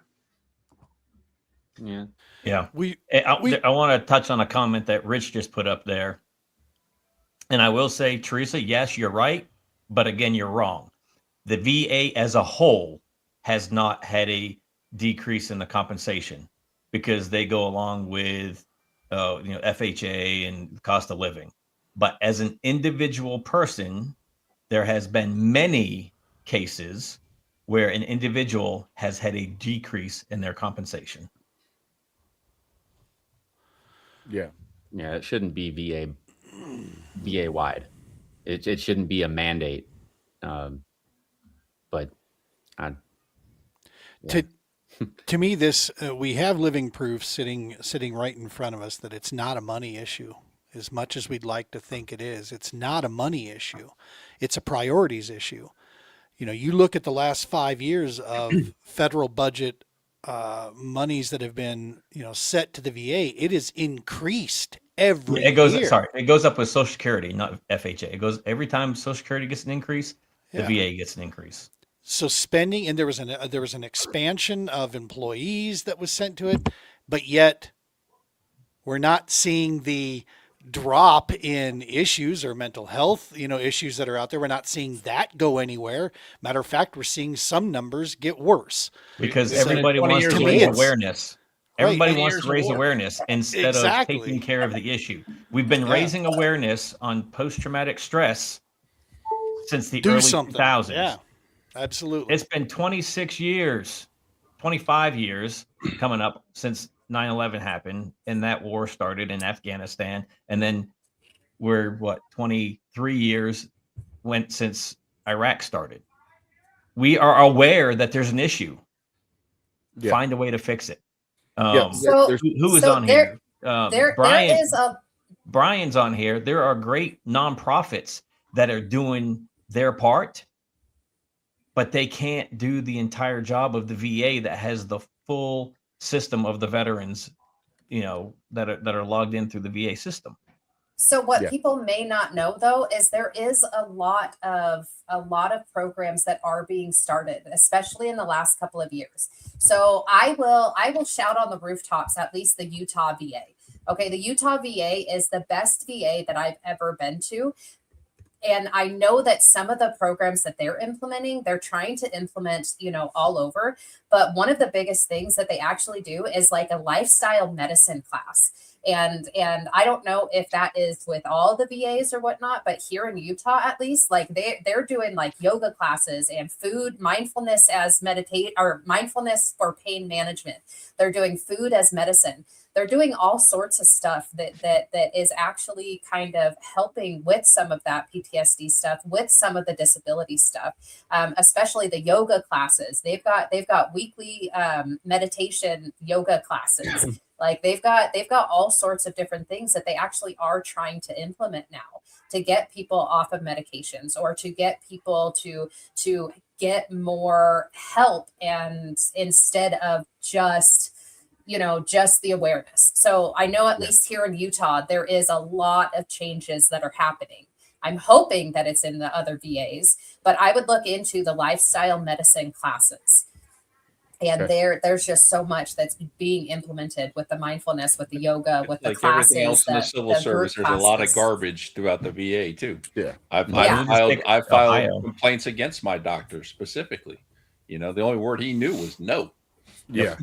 Speaker 6: Yeah.
Speaker 3: We
Speaker 6: I want to touch on a comment that Rich just put up there. And I will say, Teresa, yes, you're right. But again, you're wrong. The VA as a whole has not had a decrease in the compensation because they go along with, FHA and cost of living. But as an individual person, there has been many cases where an individual has had a decrease in their compensation.
Speaker 2: Yeah.
Speaker 9: Yeah, it shouldn't be VA wide. It shouldn't be a mandate. But
Speaker 3: to me, this we have living proof sitting right in front of us that it's not a money issue. As much as we'd like to think it is, it's not a money issue. It's a priorities issue. You look at the last 5 years of federal budget monies that have been, set to the VA. It is increased every
Speaker 6: It goes.
Speaker 3: year.
Speaker 6: Sorry, it goes up with Social Security, not FHA. It goes every time Social Security gets an increase, the
Speaker 3: Yeah.
Speaker 6: VA gets an increase.
Speaker 3: So spending, and there was an expansion of employees that was sent to it, but yet we're not seeing the drop in issues or mental health, issues that are out there. We're not seeing that go anywhere. Matter of fact, we're seeing some numbers get worse.
Speaker 6: Because
Speaker 3: It's like
Speaker 6: everybody
Speaker 7: 20
Speaker 6: wants
Speaker 7: years
Speaker 6: to
Speaker 3: of
Speaker 6: raise
Speaker 3: war.
Speaker 6: awareness.
Speaker 3: Right.
Speaker 6: Everybody
Speaker 7: 20
Speaker 6: wants
Speaker 7: years
Speaker 6: to
Speaker 7: of
Speaker 6: raise
Speaker 7: war.
Speaker 6: awareness instead
Speaker 3: Exactly.
Speaker 6: of taking care of the issue. We've been
Speaker 3: Yeah.
Speaker 6: raising awareness on post-traumatic stress since the
Speaker 3: Do
Speaker 6: early
Speaker 3: something.
Speaker 6: 2000s.
Speaker 3: Yeah, absolutely.
Speaker 6: It's been 26 years, 25 years coming up since 9/11 happened and that war started in Afghanistan. And then we're 23 years went since Iraq started. We are aware that there's an issue.
Speaker 2: Yeah.
Speaker 6: Find a way to fix it.
Speaker 2: Yeah.
Speaker 10: So-
Speaker 2: There's-
Speaker 6: Who is
Speaker 10: So
Speaker 6: on
Speaker 10: there-
Speaker 6: here?
Speaker 10: there
Speaker 6: Brian.
Speaker 10: is a
Speaker 6: Brian's on here. There are great nonprofits that are doing their part, but they can't do the entire job of the VA that has the full system of the veterans, that are logged in through the VA system.
Speaker 10: So what
Speaker 2: Yeah.
Speaker 10: people may not know though is there is a lot of programs that are being started, especially in the last couple of years. So I will shout on the rooftops at least the Utah VA. Okay, the Utah VA is the best VA that I've ever been to. And I know that some of the programs that they're implementing, they're trying to implement, all over. But one of the biggest things that they actually do is like a lifestyle medicine class. And I don't know if that is with all the VAs or whatnot, but here in Utah, at least, like they're doing like yoga classes and food mindfulness as mindfulness for pain management. They're doing food as medicine. They're doing all sorts of stuff that is actually kind of helping with some of that PTSD stuff, with some of the disability stuff, especially the yoga classes. They've got weekly meditation yoga classes. Like they've got all sorts of different things that they actually are trying to implement now to get people off of medications or to get people to get more help, and instead of just the awareness. So I know at least here in Utah, there is a lot of changes that are happening. I'm hoping that it's in the other VAs, but I would look into the lifestyle medicine classes. And
Speaker 2: Okay.
Speaker 10: there's just so much that's being implemented with the mindfulness, with the yoga, with the
Speaker 7: Like everything
Speaker 10: classes,
Speaker 7: else in the civil service,
Speaker 10: group
Speaker 7: there's a lot of
Speaker 10: classes.
Speaker 7: garbage throughout the VA too.
Speaker 2: Yeah.
Speaker 7: I've,
Speaker 6: Why
Speaker 10: Yeah.
Speaker 6: don't we just take
Speaker 7: I've filed
Speaker 6: Ohio?
Speaker 7: complaints against my doctor specifically. You know, the only word he knew was no.
Speaker 2: Yeah.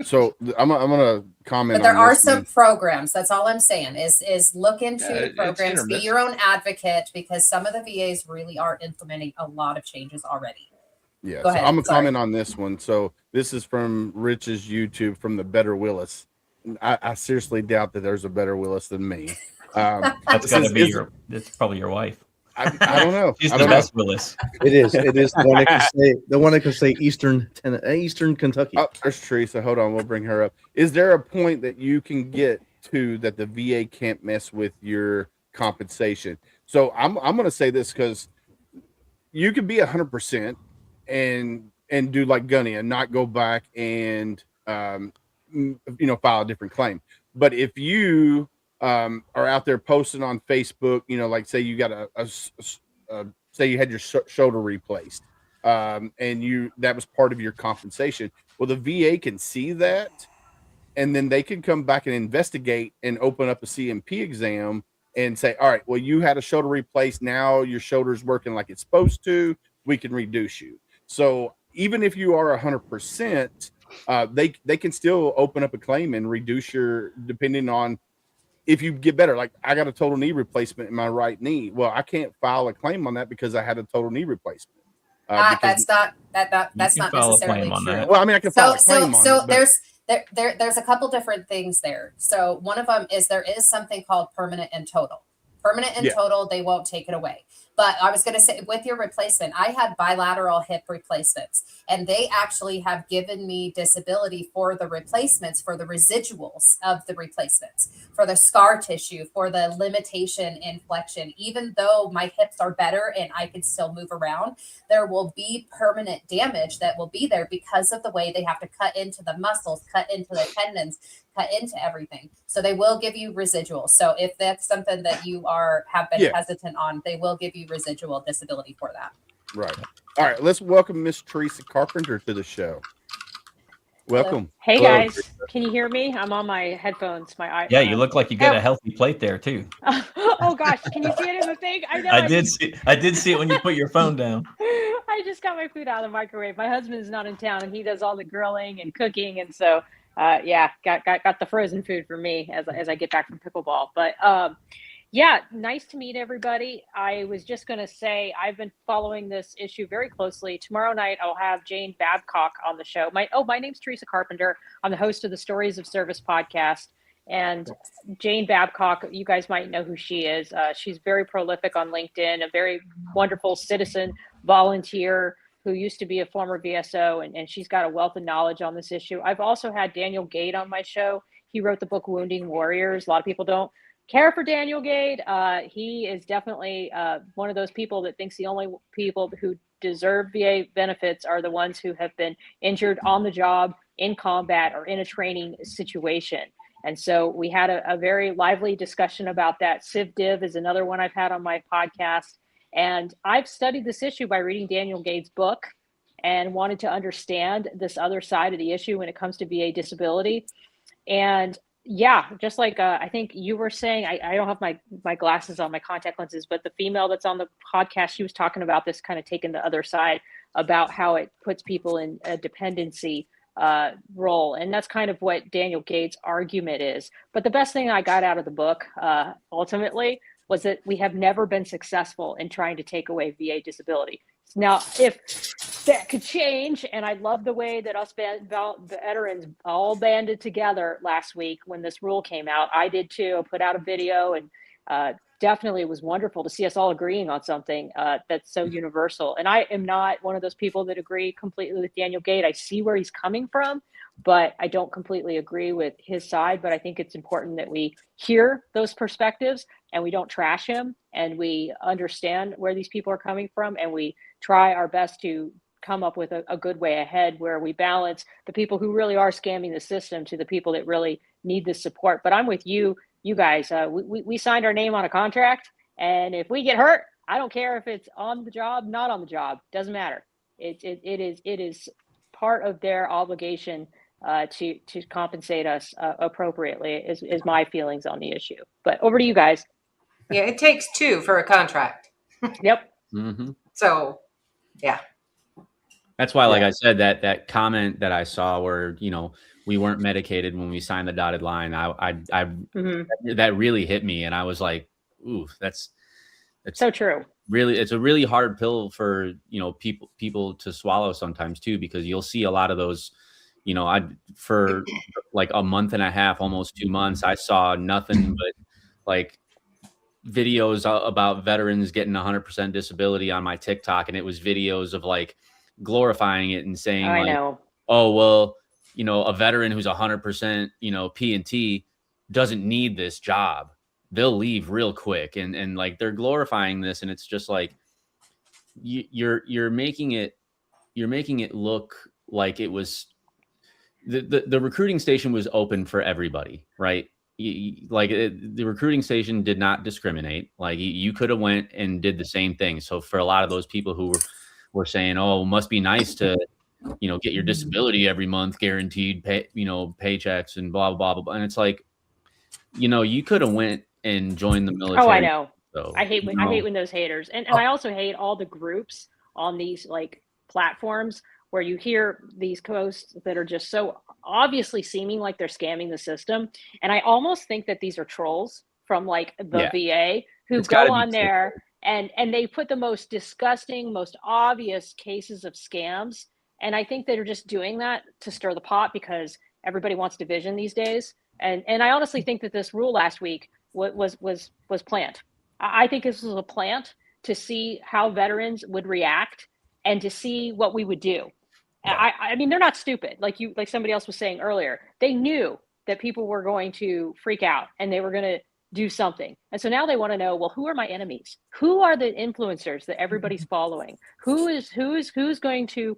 Speaker 2: So I'm gonna comment
Speaker 10: But there
Speaker 2: on
Speaker 10: are
Speaker 2: this
Speaker 10: some
Speaker 2: one.
Speaker 10: programs. That's all I'm saying is look into
Speaker 7: Yeah,
Speaker 10: the
Speaker 7: it's
Speaker 10: programs,
Speaker 7: hit or
Speaker 10: be
Speaker 7: miss.
Speaker 10: your own advocate, because some of the VAs really are implementing a lot of changes already.
Speaker 2: Yeah,
Speaker 10: Go
Speaker 2: so
Speaker 10: ahead,
Speaker 2: I'm gonna
Speaker 10: sorry.
Speaker 2: comment on this one. So this is from Rich's YouTube from the Better Willis. I seriously doubt that there's a better Willis than me.
Speaker 6: That's
Speaker 2: this
Speaker 6: got to
Speaker 2: is-
Speaker 6: be
Speaker 2: is-
Speaker 6: your. That's probably your wife.
Speaker 2: I don't know.
Speaker 6: She's
Speaker 2: I
Speaker 6: the
Speaker 2: don't know.
Speaker 6: best Willis.
Speaker 5: It is. It is the one that can say Eastern Kentucky.
Speaker 2: Oh, there's Teresa. Hold on, we'll bring her up. Is there a point that you can get to that the VA can't mess with your compensation? So I'm going to say this because you could be 100% and do like Gunny and not go back and file a different claim. But if you are out there posting on Facebook, like say you got say you had your shoulder replaced, and that was part of your compensation. Well, the VA can see that, and then they can come back and investigate and open up a CMP exam and say, all right, well, you had a shoulder replaced. Now your shoulder's working like it's supposed to. We can reduce you. So even if you are 100%, they can still open up a claim and reduce your, depending on if you get better. Like I got a total knee replacement in my right knee. Well, I can't file a claim on that because I had a total knee replacement.
Speaker 10: That's not
Speaker 6: can
Speaker 10: not
Speaker 6: file a
Speaker 10: necessarily
Speaker 6: claim on
Speaker 10: true.
Speaker 6: that.
Speaker 2: Well, I mean, I can file
Speaker 10: So
Speaker 2: a claim on it. But
Speaker 10: there's a couple different things there. So one of them is there is something called permanent and total. Permanent and
Speaker 2: Yeah.
Speaker 10: total, they won't take it away. But I was going to say, with your replacement, I had bilateral hip replacements, and they actually have given me disability for the replacements, for the residuals of the replacements, for the scar tissue, for the limitation in flexion. Even though my hips are better and I can still move around, there will be permanent damage that will be there because of the way they have to cut into the muscles, cut into the tendons, cut into everything. So they will give you residuals. So if that's something that you have been
Speaker 2: Yeah.
Speaker 10: hesitant on, they will give you residual disability for that.
Speaker 2: right. All right. Let's welcome Miss Teresa Carpenter to the show. Welcome.
Speaker 11: Hey
Speaker 2: Hello.
Speaker 11: guys, can you hear me? I'm on my headphones.
Speaker 6: Yeah, you look like you got a healthy plate there too.
Speaker 11: Oh gosh, can you see it in the thing? I know.
Speaker 6: I did see it when you put your phone down.
Speaker 11: I just got my food out of the microwave. My husband's not in town, and he does all the grilling and cooking, and so yeah, got the frozen food for me as I get back from pickleball. But yeah, nice to meet everybody. I was just going to say I've been following this issue very closely. Tomorrow night I'll have Jane Babcock on the show. My name's Teresa Carpenter. I'm the host of the Stories of Service podcast. And Jane Babcock, you guys might know who she is. She's very prolific on LinkedIn, a very wonderful citizen volunteer who used to be a former VSO, and she's got a wealth of knowledge on this issue. I've also had Daniel Gade on my show. He wrote the book Wounding Warriors. A lot of people don't care for Daniel Gade. He is definitely one of those people that thinks the only people who deserve VA benefits are the ones who have been injured on the job, in combat, or in a training situation. And so we had a very lively discussion about that. Civ Div is another one I've had on my podcast. And I've studied this issue by reading Daniel Gade's book and wanted to understand this other side of the issue when it comes to VA disability. And yeah, just like I think you were saying, I don't have my glasses on, my contact lenses, but the female that's on the podcast, she was talking about this, kind of taking the other side about how it puts people in a dependency role. And that's kind of what Daniel Gade's argument is. But the best thing I got out of the book ultimately was that we have never been successful in trying to take away VA disability. Now, if that could change, and I love the way that us veterans all banded together last week when this rule came out. I did too. I put out a video, and definitely it was wonderful to see us all agreeing on something that's so universal. And I am not one of those people that agree completely with Daniel Gade. I see where he's coming from, but I don't completely agree with his side. But I think it's important that we hear those perspectives and we don't trash him, and we understand where these people are coming from, and we try our best to come up with a good way ahead where we balance the people who really are scamming the system to the people that really need the support. But I'm with you guys. We signed our name on a contract, And if we get hurt, I don't care if it's on the job, not on the job, doesn't matter. It is part of their obligation to compensate us appropriately is my feelings on the issue. But over to you guys.
Speaker 8: Yeah, it takes two for a contract.
Speaker 11: Yep.
Speaker 9: Mm-hmm.
Speaker 8: So, yeah.
Speaker 9: That's why, like I said, that comment that I saw where, you know, we weren't medicated when we signed the dotted line, that really hit me. And I was like, ooh, that's
Speaker 11: so true.
Speaker 9: Really, it's a really hard pill for, you know, people to swallow sometimes too, because you'll see a lot of those, you know, for like a month and a half, almost 2 months, I saw nothing but like videos about veterans getting 100% disability on my TikTok. And it was videos of like glorifying it and saying,
Speaker 11: I
Speaker 9: like,
Speaker 11: know.
Speaker 9: oh, well, you know, a veteran who's 100%, you know, P&T doesn't need this job. They'll leave real quick. And like, they're glorifying this. And it's just like, you're making it look like it was the recruiting station was open for everybody, right? The recruiting station did not discriminate. Like you could have went and did the same thing. So for a lot of those people who were saying, oh, it must be nice to, you know, get your disability every month, guaranteed pay, you know, paychecks and blah, blah, blah, blah. And it's like, you know, you could have went and joined the military.
Speaker 11: Oh, I know.
Speaker 9: So,
Speaker 11: I hate when those haters, and I also hate all the groups on these like platforms where you hear these posts that are just so obviously seeming like they're scamming the system. And I almost think that these are trolls from like the VA who go on there and they put the most disgusting, most obvious cases of scams. And I think they're just doing that to stir the pot because everybody wants division these days. And I honestly think that this rule last week was planned. I think this was a plant to see how veterans would react and to see what we would do. I mean, they're not stupid. Like somebody else was saying earlier, they knew that people were going to freak out and they were going to do something. And so now they want to know, well, who are my enemies? Who are the influencers that everybody's following? Who's going to,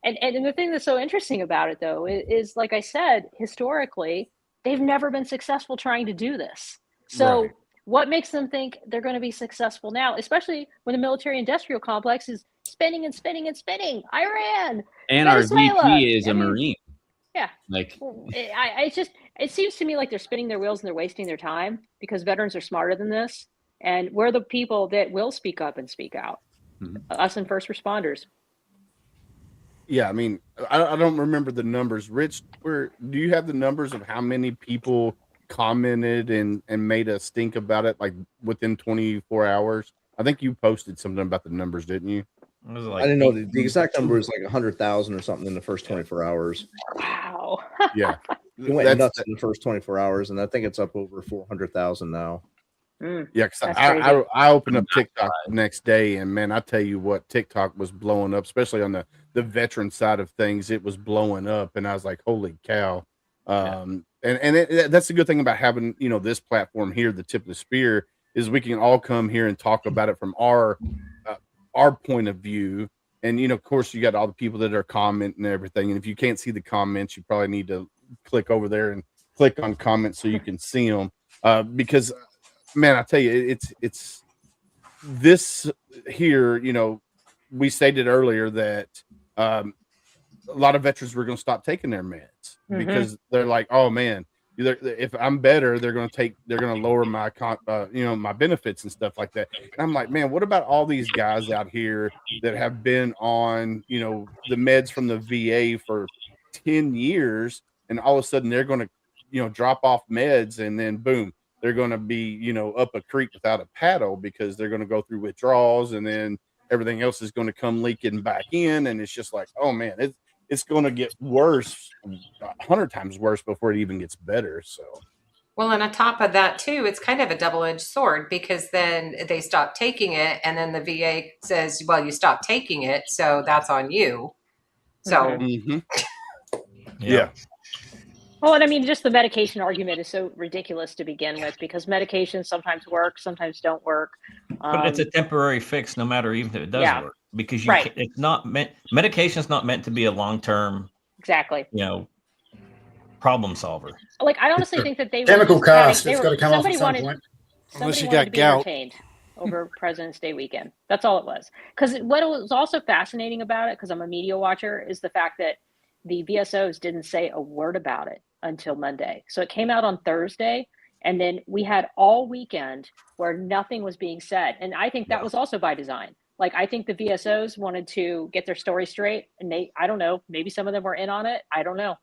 Speaker 11: and the thing that's so interesting about it though, is like I said, historically, they've never been successful trying to do this. So what makes them think they're going to be successful now, especially when the military industrial complex is spinning and spinning and spinning? Iran
Speaker 9: and
Speaker 11: Venezuela.
Speaker 9: Our VP is a Marine.
Speaker 11: Yeah.
Speaker 9: Like
Speaker 11: it seems to me like they're spinning their wheels and they're wasting their time because veterans are smarter than this. And we're the people that will speak up and speak out. Us and first responders.
Speaker 2: Yeah, I mean, I don't remember the numbers. Rich, do you have the numbers of how many people commented and made a stink about it like within 24 hours? I think you posted something about the numbers, didn't you?
Speaker 5: I didn't know the exact number was like 100,000 or something in the first 24 hours.
Speaker 11: Wow.
Speaker 2: Yeah.
Speaker 5: It went nuts in the first 24 hours, and I think it's up over 400,000 now.
Speaker 2: Yeah, because I opened up TikTok the next day, and man, I tell you what, TikTok was blowing up, especially on the veteran side of things. It was blowing up, and I was like, holy cow. And that's the good thing about having, you know, this platform here, the Tip of the Spear, is we can all come here and talk about it from our point of view. And, you know, of course, you got all the people that are commenting and everything. And if you can't see the comments, you probably need to click over there and click on comments so you can see them. Because, man, I tell you, it's this here, you know, we stated earlier that a lot of veterans were going to stop taking their meds because they're like, oh man, if I'm better, they're going to lower my, my benefits and stuff like that. And I'm like, man, what about all these guys out here that have been on, you know, the meds from the VA for 10 years and all of a sudden they're going to, you know, drop off meds and then boom, they're going to be, you know, up a creek without a paddle because they're going to go through withdrawals and then everything else is going to come leaking back in. And it's just like, oh man, it's going to get worse, 100 times worse before it even gets better. So,
Speaker 8: well, and on top of that too, it's kind of a double-edged sword because then they stop taking it, and then the VA says, "Well, you stopped taking it, so that's on you." So,
Speaker 2: yeah.
Speaker 11: Well, and I mean, just the medication argument is so ridiculous to begin with because medications sometimes work, sometimes don't work.
Speaker 6: But it's a temporary fix, no matter even if it does work, because it's not meant. Medication is not meant to be a long-term,
Speaker 11: exactly,
Speaker 6: you know, problem solver.
Speaker 11: Like I honestly think that they
Speaker 4: chemical
Speaker 11: were
Speaker 4: cast. It's got to come off at some point.
Speaker 3: Unless you got gout.
Speaker 11: over President's Day weekend. That's all it was. Because what was also fascinating about it, because I'm a media watcher, is the fact that the VSOs didn't say a word about it until Monday. So it came out on Thursday, and then we had all weekend where nothing was being said. And I think that was also by design. Like, I think the VSOs wanted to get their story straight, and I don't know, maybe some of them were in on it. I don't know.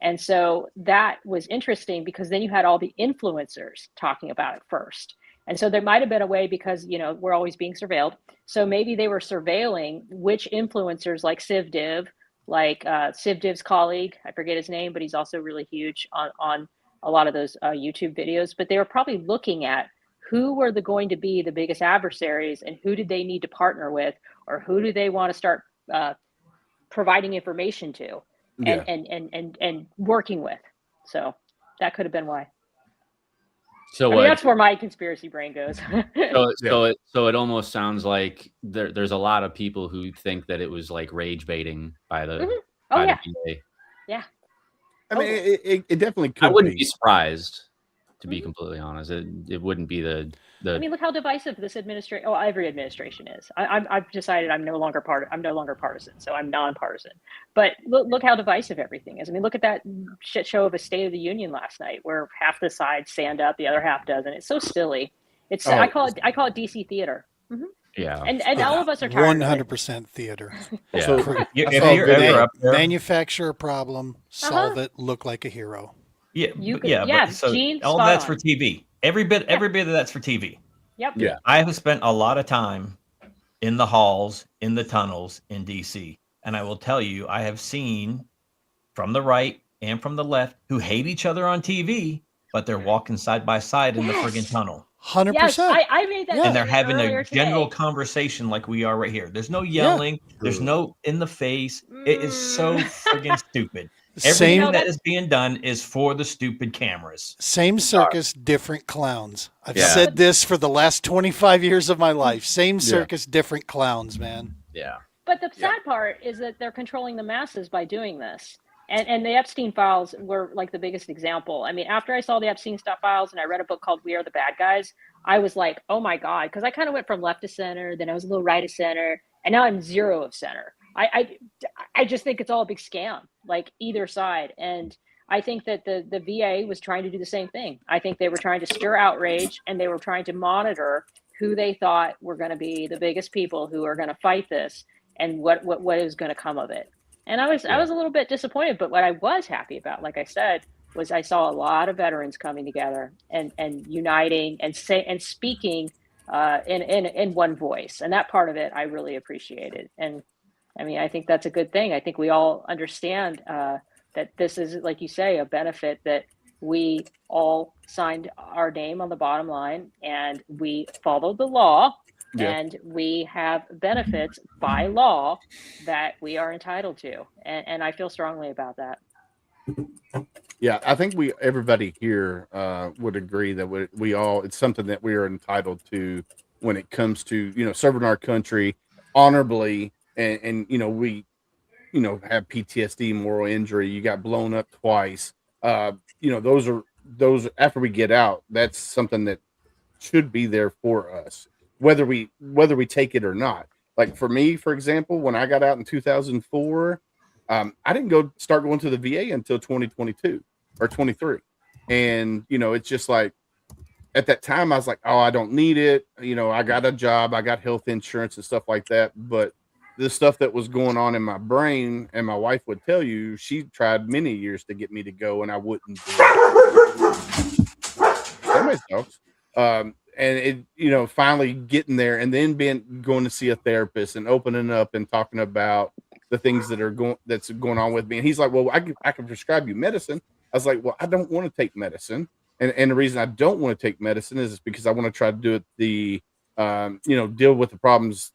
Speaker 11: And so that was interesting, because then you had all the influencers talking about it first. And so there might have been a way, because, you know, we're always being surveilled. So maybe they were surveilling which influencers, like Civ Div, like Civ Div's colleague, I forget his name, but he's also really huge on a lot of those YouTube videos. But they were probably looking at who were going to be the biggest adversaries, and who did they need to partner with, or who do they want to start providing information to and working with. So that could have been why.
Speaker 9: So
Speaker 11: I mean, that's where my conspiracy brain goes.
Speaker 9: So it almost sounds like there's a lot of people who think that it was like rage baiting by the.
Speaker 11: Oh,
Speaker 9: by
Speaker 11: yeah.
Speaker 9: the VA.
Speaker 11: Yeah.
Speaker 2: I mean, it definitely could.
Speaker 9: I wouldn't be surprised, to be completely honest. It wouldn't be the.
Speaker 11: I mean, look how divisive this administration. Oh, every administration is. I've decided I'm no longer partisan, so I'm nonpartisan. But look how divisive everything is. I mean, look at that shit show of a State of the Union last night, where half the side stand up, the other half doesn't. It's so silly. It's I call it DC theater. Mm-hmm.
Speaker 9: Yeah,
Speaker 11: and all of us are tired.
Speaker 3: 100% theater.
Speaker 9: Yeah.
Speaker 2: So
Speaker 6: If you're ever up there,
Speaker 3: Manufacture a problem, solve it, look like a hero.
Speaker 11: Gene,
Speaker 6: all
Speaker 11: spot
Speaker 6: that's
Speaker 11: on.
Speaker 6: for TV. Every bit of that's for TV.
Speaker 11: Yep.
Speaker 2: Yeah.
Speaker 6: I have spent a lot of time in the halls, in the tunnels in DC, and I will tell you, I have seen from the right and from the left who hate each other on TV, but they're walking side by side in the friggin' tunnel.
Speaker 3: 100%.
Speaker 11: Yes, I made that.
Speaker 6: And they're having
Speaker 11: earlier
Speaker 6: a general
Speaker 11: today.
Speaker 6: conversation like we are right here. There's no yelling. There's no in the face. It is so friggin' stupid. Everything
Speaker 3: Same,
Speaker 6: that is being done is for the stupid cameras.
Speaker 3: same circus, different clowns. I've
Speaker 9: Yeah.
Speaker 3: said this for the last 25 years of my life. Same circus, different clowns, man.
Speaker 9: Yeah.
Speaker 11: But the sad part is that they're controlling the masses by doing this. And the Epstein files were like the biggest example. I mean, after I saw the Epstein files and I read a book called We Are the Bad Guys, I was like, oh my God, because I kind of went from left to center, then I was a little right of center, and now I'm zero of center. I just think it's all a big scam, like either side. And I think that the VA was trying to do the same thing. I think they were trying to stir outrage, and they were trying to monitor who they thought were going to be the biggest people who are going to fight this, and what is going to come of it. And I was a little bit disappointed, but what I was happy about, like I said, was I saw a lot of veterans coming together and uniting and speaking in one voice. And that part of it I really appreciated. And I mean, I think that's a good thing. I think we all understand that this is, like you say, a benefit that we all signed our name on the bottom line, and we followed the law.
Speaker 2: Yeah.
Speaker 11: And we have benefits by law that we are entitled to. And I feel strongly about that.
Speaker 2: Yeah, I think everybody here would agree that we all, it's something that we are entitled to when it comes to, serving our country honorably. And we, have PTSD, moral injury. You got blown up twice. Those after we get out, that's something that should be there for us, whether we take it or not. Like for me, for example, when I got out in 2004, I didn't start going to the VA until 2022 or 23. And, it's just like, at that time I was like, oh, I don't need it. I got a job, I got health insurance and stuff like that. But the stuff that was going on in my brain, and my wife would tell you, she tried many years to get me to go, and I wouldn't do it. Somebody's dogs. And it, finally getting there, and then going to see a therapist and opening up and talking about the things that's going on with me. And he's like, well, I can prescribe you medicine. I was like, well, I don't want to take medicine. And the reason I don't want to take medicine is because I want to try to do it deal with the problems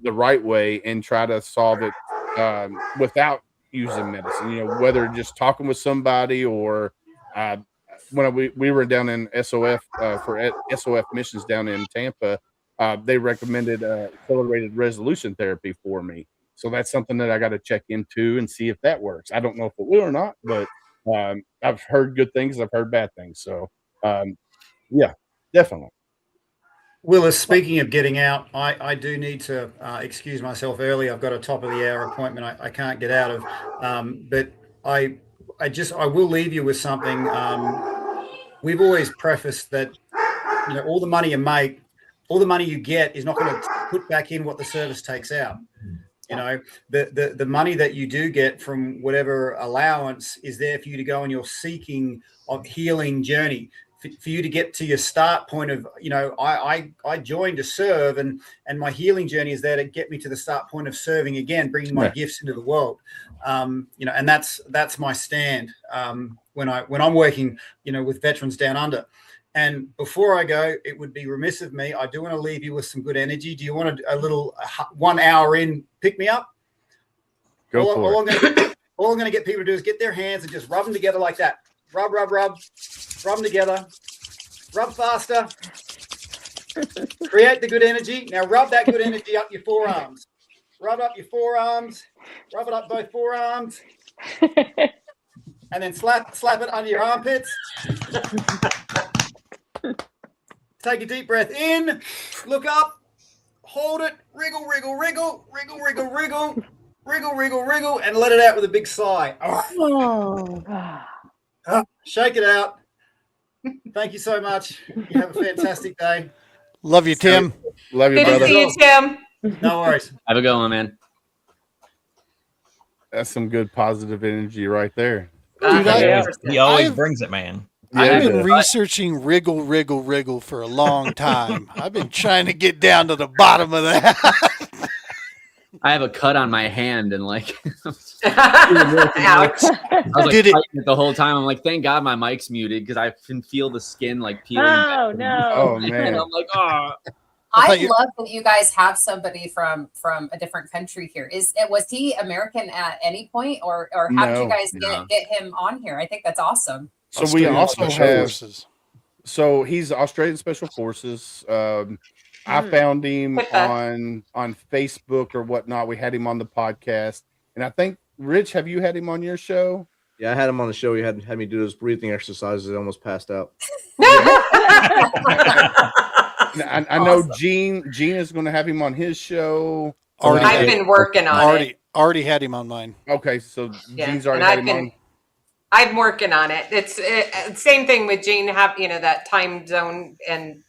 Speaker 2: the right way and try to solve it without using medicine, whether just talking with somebody or when we were down in SOF for SOF missions down in Tampa, they recommended accelerated resolution therapy for me. So that's something that I got to check into and see if that works. I don't know if it will or not, but I've heard good things. I've heard bad things. So yeah, definitely.
Speaker 4: Willis, speaking of getting out, I do need to excuse myself early. I've got a top of the hour appointment I can't get out of. But I will leave you with something. We've always prefaced that, all the money you make, all the money you get is not going to put back in what the service takes out. The money that you do get from whatever allowance is there for you to go on your seeking of healing journey. For you to get to your start point of, I joined to serve, and my healing journey is there to get me to the start point of serving again, bringing my gifts into the world. And that's my stand when I'm working, with veterans down under. And before I go, it would be remiss of me. I do want to leave you with some good energy. Do you want a little 1 hour in pick me up? All I'm going to get people to do is get their hands and just rub them together like that. Rub them together, rub faster, create the good energy. Now rub that good energy up your forearms. Rub up your forearms, rub it up both forearms, and then slap it under your armpits. Take a deep breath in, look up, hold it, wriggle, wriggle, wriggle, wriggle, wriggle, wriggle, wriggle, wriggle, wriggle, and let it out with a big sigh. All right. Shake it out. Thank you so much. You have a fantastic day.
Speaker 3: Love you, Tim.
Speaker 2: Love you,
Speaker 8: Good
Speaker 2: brother.
Speaker 8: to see you, Tim.
Speaker 4: No worries.
Speaker 9: Have a good one, man.
Speaker 2: That's some good positive energy right there.
Speaker 6: He always
Speaker 3: I've-
Speaker 6: brings it, man.
Speaker 3: I've
Speaker 2: Yeah.
Speaker 3: been researching wriggle, wriggle, wriggle for a long time. I've been trying to get down to the bottom of that.
Speaker 9: I have a cut on my hand and like
Speaker 8: Ouch.
Speaker 9: I was like
Speaker 3: Did it-
Speaker 9: fighting it the whole time. I'm like, thank God my mic's muted because I can feel the skin like peeling.
Speaker 11: Oh
Speaker 9: back.
Speaker 11: no.
Speaker 2: Oh
Speaker 9: And
Speaker 2: man.
Speaker 9: I'm like, oh.
Speaker 3: I
Speaker 10: I
Speaker 3: thought you-
Speaker 10: love that you guys have somebody from a different country here. Was he American at any point, or how did
Speaker 2: No,
Speaker 10: you guys
Speaker 9: no.
Speaker 10: get him on here? I think that's awesome.
Speaker 2: So we
Speaker 3: Australian
Speaker 2: also
Speaker 3: Special
Speaker 2: have.
Speaker 3: Forces.
Speaker 2: So he's Australian Special Forces. I found him
Speaker 8: Pippa.
Speaker 2: on Facebook or whatnot. We had him on the podcast, and I think Rich, have you had him on your show?
Speaker 5: Yeah, I had him on the show. He had me do those breathing exercises. I almost passed out.
Speaker 2: I know Gene is going to have him on his show.
Speaker 3: Already
Speaker 8: I've been working on it.
Speaker 3: Already had him on mine.
Speaker 2: Okay, so
Speaker 8: Yeah,
Speaker 2: Gene's
Speaker 8: and
Speaker 2: already had him on.
Speaker 8: I'm working on it. It's same thing with Gene. Have that time zone and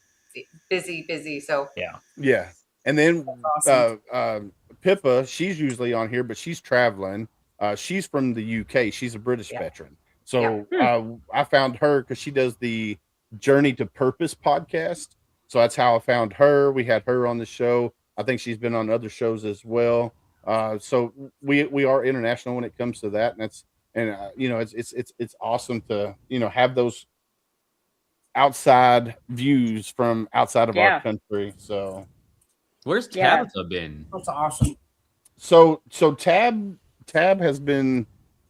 Speaker 8: busy. So
Speaker 2: Yeah, and then
Speaker 10: Awesome.
Speaker 2: Pippa, she's usually on here, but she's traveling. She's from the UK. She's a British
Speaker 8: Yeah.
Speaker 2: veteran. So I found her because she does the Journey to Purpose podcast. So that's how I found her. We had her on the show. I think she's been on other shows as well. So we are international when it comes to that, and it's awesome to have those outside views from outside of
Speaker 11: Yeah.
Speaker 2: our country. So
Speaker 9: Where's
Speaker 11: Yeah.
Speaker 9: Tabitha been?
Speaker 10: That's awesome.
Speaker 2: so Tab has been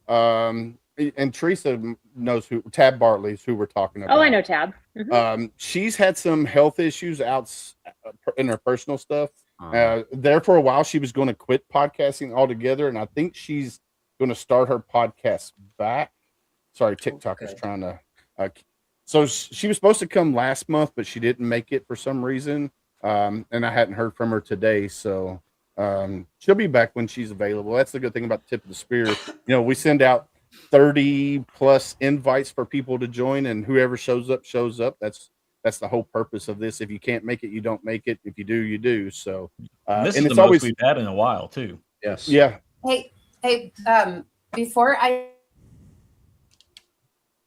Speaker 2: and Teresa knows who Tab Bartley's who we're talking about.
Speaker 11: Oh, I know Tab. Mhm.
Speaker 2: She's had some health issues in her personal stuff.
Speaker 9: Oh.
Speaker 2: There for a while, she was going to quit podcasting altogether, and I think she's going to start her podcast back. Sorry, TikTok is trying to. So she was supposed to come last month, but she didn't make it for some reason, and I hadn't heard from her today. So she'll be back when she's available. That's the good thing about the Tip of the Spear. We send out 30 plus invites for people to join, and whoever shows up. That's the whole purpose of this. If you can't make it, you don't make it. If you do, you do. So
Speaker 6: This
Speaker 2: and
Speaker 6: is
Speaker 2: it's
Speaker 6: the most
Speaker 2: always
Speaker 6: we've had in a while too.
Speaker 5: Yes.
Speaker 2: yeah.
Speaker 10: Hey, before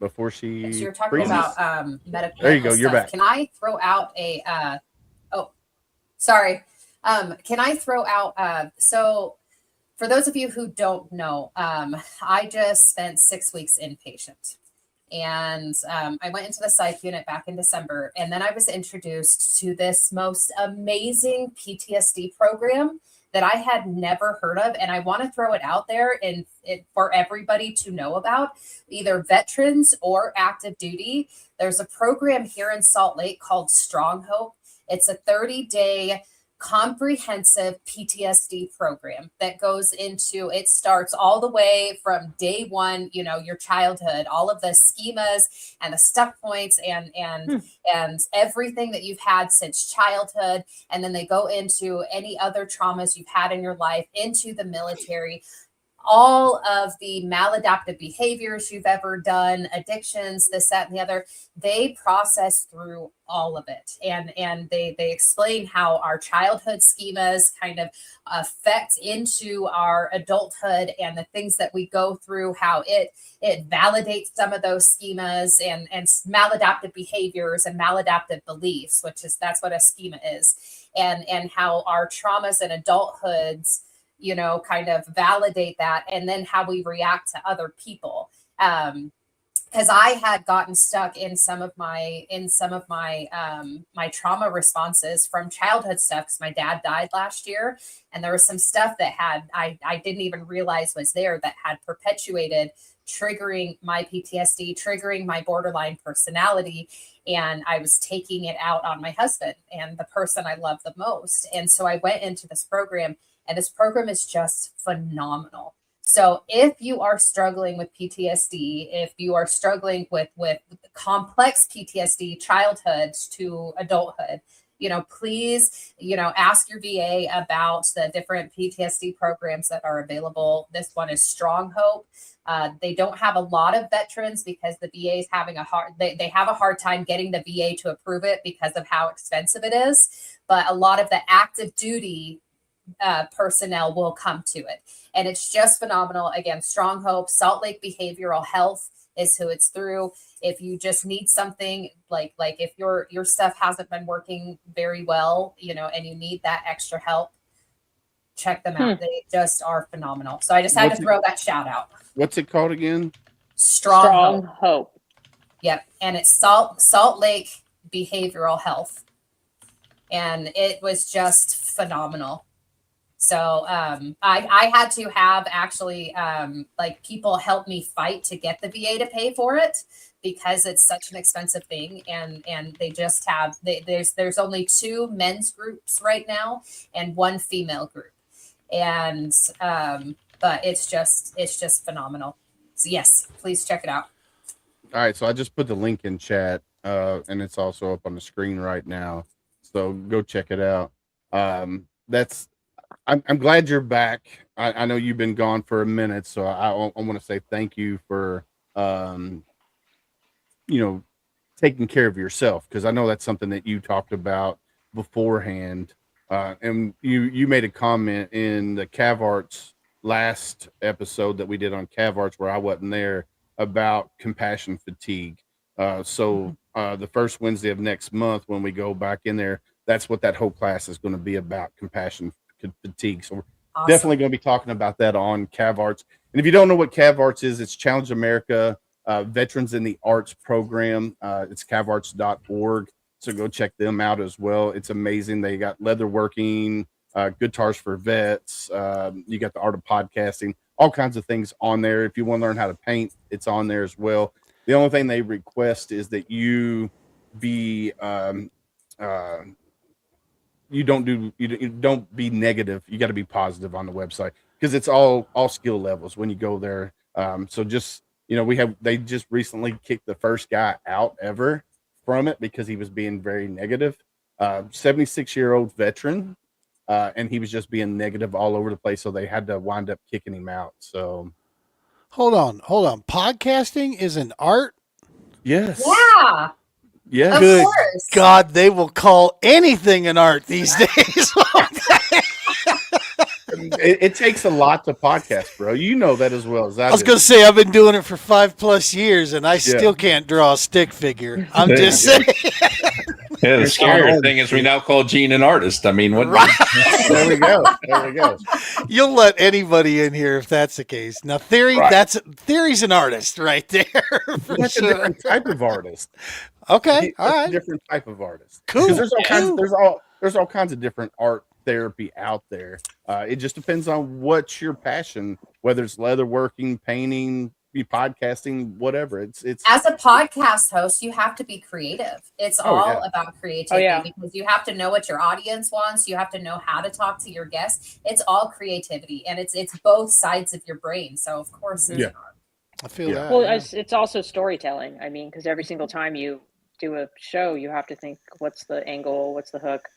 Speaker 2: Before
Speaker 10: so
Speaker 2: she
Speaker 10: you're talking
Speaker 2: freezes.
Speaker 10: about medical.
Speaker 2: There you go, you're
Speaker 10: stuff.
Speaker 2: back.
Speaker 10: Can I throw out sorry. Can I throw out so for those of you who don't know, I just spent 6 weeks inpatient. And I went into the psych unit back in December, and then I was introduced to this most amazing PTSD program that I had never heard of, and I want to throw it out there and for everybody to know about, either veterans or active duty. There's a program here in Salt Lake called Strong Hope. It's a 30-day comprehensive PTSD program that goes into, it starts all the way from day one, you know, your childhood, all of the schemas and the stuck points and everything that you've had since childhood. And then they go into any other traumas you've had in your life, into the military, all of the maladaptive behaviors you've ever done, addictions, this, that, and the other. They process through all of it. And they explain how our childhood schemas kind of affect into our adulthood and the things that we go through, how it validates some of those schemas and maladaptive behaviors and maladaptive beliefs, that's what a schema is. And how our traumas and adulthoods, you know, kind of validate that, and then how we react to other people. Because I had gotten stuck in some of my my trauma responses from childhood stuff, because my dad died last year, and there was some stuff that I didn't even realize was there, that had perpetuated, triggering my PTSD, triggering my borderline personality. And I was taking it out on my husband and the person I love the most. And so I went into this program, and this program is just phenomenal. So if you are struggling with PTSD, if you are struggling with complex PTSD, childhood to adulthood, you know, please, you know, ask your VA about the different PTSD programs that are available. This one is Strong Hope. They don't have a lot of veterans because the VA is having they have a hard time getting the VA to approve it because of how expensive it is. But a lot of the active duty personnel will come to it. And it's just phenomenal. Again, Strong Hope, Salt Lake Behavioral Health is who it's through. If you just need something like if your stuff hasn't been working very well, you know, and you need that extra help, check them out. They just are phenomenal. So I just had to throw that shout out.
Speaker 2: What's it called again?
Speaker 10: Strong Hope. Yep. And it's Salt Lake Behavioral Health. And it was just phenomenal. So I had to have actually like people help me fight to get the VA to pay for it, because it's such an expensive thing. And they just have, there's only 2 men's groups right now and 1 female group. And but it's just phenomenal. So yes, please check it out.
Speaker 2: All right, so I just put the link in chat, and it's also up on the screen right now. So go check it out. I'm glad you're back. I know you've been gone for a minute, so I want to say thank you for you know, taking care of yourself, because I know that's something that you talked about beforehand. And you made a comment in the Cav Arts last episode that we did on Cav Arts, where I wasn't there, about compassion fatigue. So the first Wednesday of next month, when we go back in there, that's what that whole class is going to be about, compassion fatigue. So we're definitely going to be talking about that on Cav Arts. And if you don't know what Cav Arts is, it's Challenge America Veterans in the Arts program. It's cavarts.org. So go check them out as well. It's amazing. They got leatherworking, guitars for vets. You got the art of podcasting, all kinds of things on there. If you want to learn how to paint, it's on there as well. The only thing they request is that you be you don't be negative. You got to be positive on the website, because it's all skill levels when you go there. So just, you know, they just recently kicked the first guy out ever from it because he was being very negative. 76-year-old veteran, and he was just being negative all over the place. So they had to wind up kicking him out. So
Speaker 3: hold on. Podcasting is an art?
Speaker 2: Yes.
Speaker 10: Yeah.
Speaker 2: Yeah.
Speaker 3: Good God, they will call anything an art these days.
Speaker 2: It takes a lot to podcast, bro. You know that as well as I
Speaker 3: was going to say, I've been doing it for 5+ years, and I still can't draw a stick figure. I'm just saying.
Speaker 7: Yeah, the scarier thing is we now call Gene an artist. I mean, what?
Speaker 3: Right.
Speaker 2: There we go.
Speaker 3: You'll let anybody in here if that's the case. Now, Theory's an artist right there.
Speaker 2: That's a different type of artist.
Speaker 3: Okay, all right.
Speaker 2: A different type of artist.
Speaker 3: Cool.
Speaker 2: There's all kinds of different art therapy out there. It just depends on what's your passion, whether it's leatherworking, painting, be podcasting, whatever. It's
Speaker 10: As a podcast host, you have to be creative. It's
Speaker 2: Oh,
Speaker 10: all
Speaker 2: yeah.
Speaker 10: about creativity
Speaker 11: yeah.
Speaker 10: because you have to know what your audience wants. You have to know how to talk to your guests. It's all creativity, and it's both sides of your brain. So of course, it's
Speaker 2: Yeah.
Speaker 3: I feel
Speaker 2: Yeah.
Speaker 3: that.
Speaker 11: Well,
Speaker 3: yeah.
Speaker 11: it's also storytelling. I mean, because every single time you do a show, you have to think, what's the angle, what's the hook,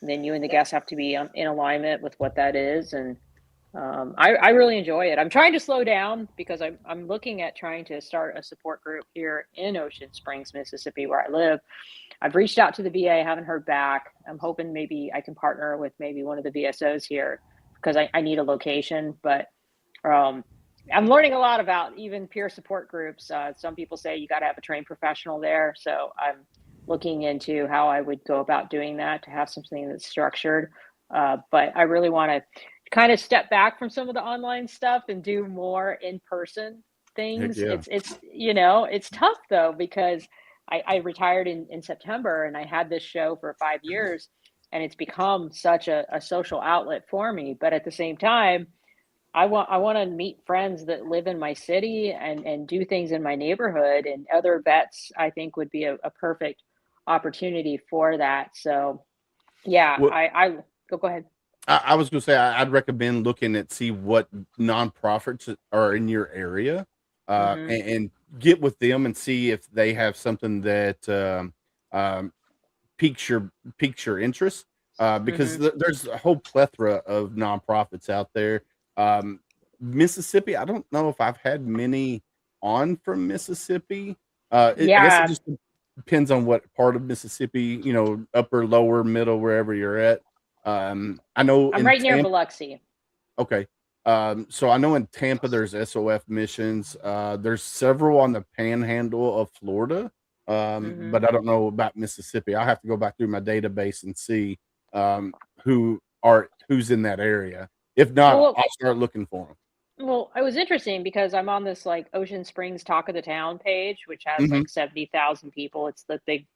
Speaker 11: and then you and the guests have to be in alignment with what that is. And I really enjoy it. I'm trying to slow down because I'm looking at trying to start a support group here in Ocean Springs, Mississippi, where I live. I've reached out to the VA, haven't heard back. I'm hoping maybe I can partner with maybe one of the VSOs here because I need a location. But I'm learning a lot about even peer support groups. Some people say you got to have a trained professional there. So I'm looking into how I would go about doing that to have something that's structured. But I really want to kind of step back from some of the online stuff and do more in-person things.
Speaker 2: yeah.
Speaker 11: It's it's tough though, because I retired in September and I had this show for 5 years and it's become such a social outlet for me. But at the same time, I want to meet friends that live in my city and do things in my neighborhood, and other vets I think would be a perfect opportunity for that. So yeah,
Speaker 2: Well-
Speaker 11: I go ahead.
Speaker 2: I was going to say I'd recommend looking at see what nonprofits are in your area, and get with them and see if they have something that piques your interest. Because there's a whole plethora of nonprofits out there. Mississippi, I don't know if I've had many on from Mississippi. I guess it just depends on what part of Mississippi, upper, lower, middle, wherever you're at. I know
Speaker 11: I'm
Speaker 2: in
Speaker 11: right near
Speaker 2: Tampa-
Speaker 11: Biloxi.
Speaker 2: Okay. So I know in Tampa there's SOF missions. There's several on the panhandle of Florida. But I don't know about Mississippi. I'll have to go back through my database and see who's in that area. If not,
Speaker 11: Well-
Speaker 2: I'll start looking for them.
Speaker 11: Well, it was interesting because I'm on this like Ocean Springs Talk of the Town page, which has
Speaker 2: Mhm.
Speaker 11: like 70,000 people. It's the big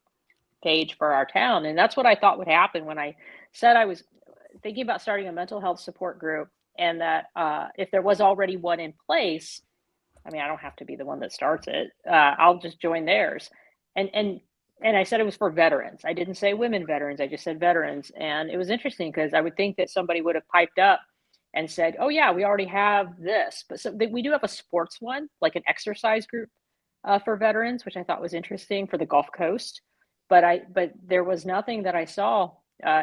Speaker 11: page for our town. And that's what I thought would happen when I said I was thinking about starting a mental health support group, and that if there was already one in place, I mean, I don't have to be the one that starts it. I'll just join theirs. And I said it was for veterans. I didn't say women veterans. I just said veterans. And it was interesting because I would think that somebody would have piped up and said, oh yeah, we already have this. But we do have a sports one, like an exercise group for veterans, which I thought was interesting for the Gulf Coast. But there was nothing that I saw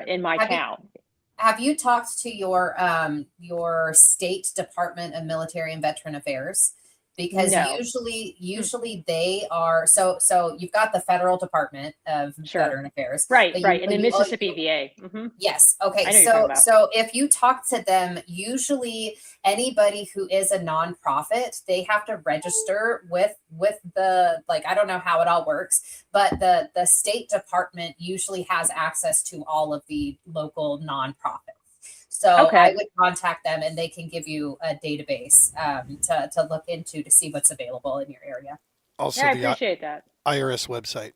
Speaker 11: in my town.
Speaker 10: Have you talked to your state Department of Military and Veteran Affairs? Because
Speaker 11: No.
Speaker 10: usually they are so you've got the federal Department of
Speaker 11: Sure.
Speaker 10: Veteran Affairs,
Speaker 11: Right,
Speaker 10: but
Speaker 11: right. And
Speaker 10: but
Speaker 11: the Mississippi VA.
Speaker 10: Yes.
Speaker 11: I
Speaker 10: Okay.
Speaker 11: know you're talking about.
Speaker 10: So if you talk to them, usually anybody who is a nonprofit, they have to register with the, like, I don't know how it all works, but the State Department usually has access to all of the local nonprofits. So
Speaker 11: Okay.
Speaker 10: I would contact them and they can give you a database to look into to see what's available in your area.
Speaker 3: Also,
Speaker 11: Yeah, I
Speaker 3: the
Speaker 11: appreciate that.
Speaker 3: IRS website.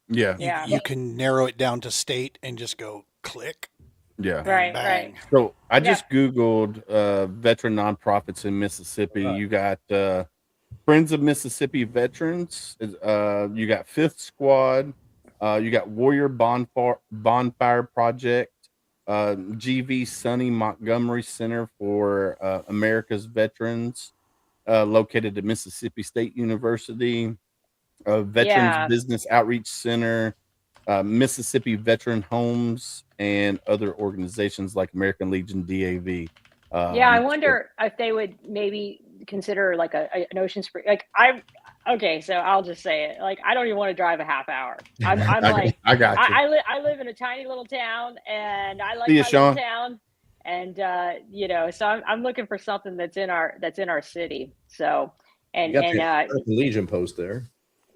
Speaker 2: Yeah.
Speaker 11: Yeah.
Speaker 3: You can narrow it down to state and just go click.
Speaker 2: Yeah.
Speaker 3: and
Speaker 11: Right,
Speaker 3: bang.
Speaker 11: right.
Speaker 2: So I just Googled veteran nonprofits in Mississippi. You got Friends of Mississippi Veterans. You got Fifth Squad. You got Warrior Bonfire Project. GV Sonny Montgomery Center for America's Veterans, located at Mississippi State University. Veterans
Speaker 11: Yeah.
Speaker 2: Business Outreach Center. Mississippi Veteran Homes, and other organizations like American Legion, DAV.
Speaker 11: Yeah, I wonder if they would maybe consider like an Ocean Spring. Okay, so I'll just say it. Like, I don't even want to drive a half hour. I'm like,
Speaker 2: I got you.
Speaker 11: I live in a tiny little town, and I like
Speaker 2: See ya,
Speaker 11: my
Speaker 2: Sean.
Speaker 11: little town, and so I'm looking for something that's in our city. So
Speaker 5: You got the American Legion post there.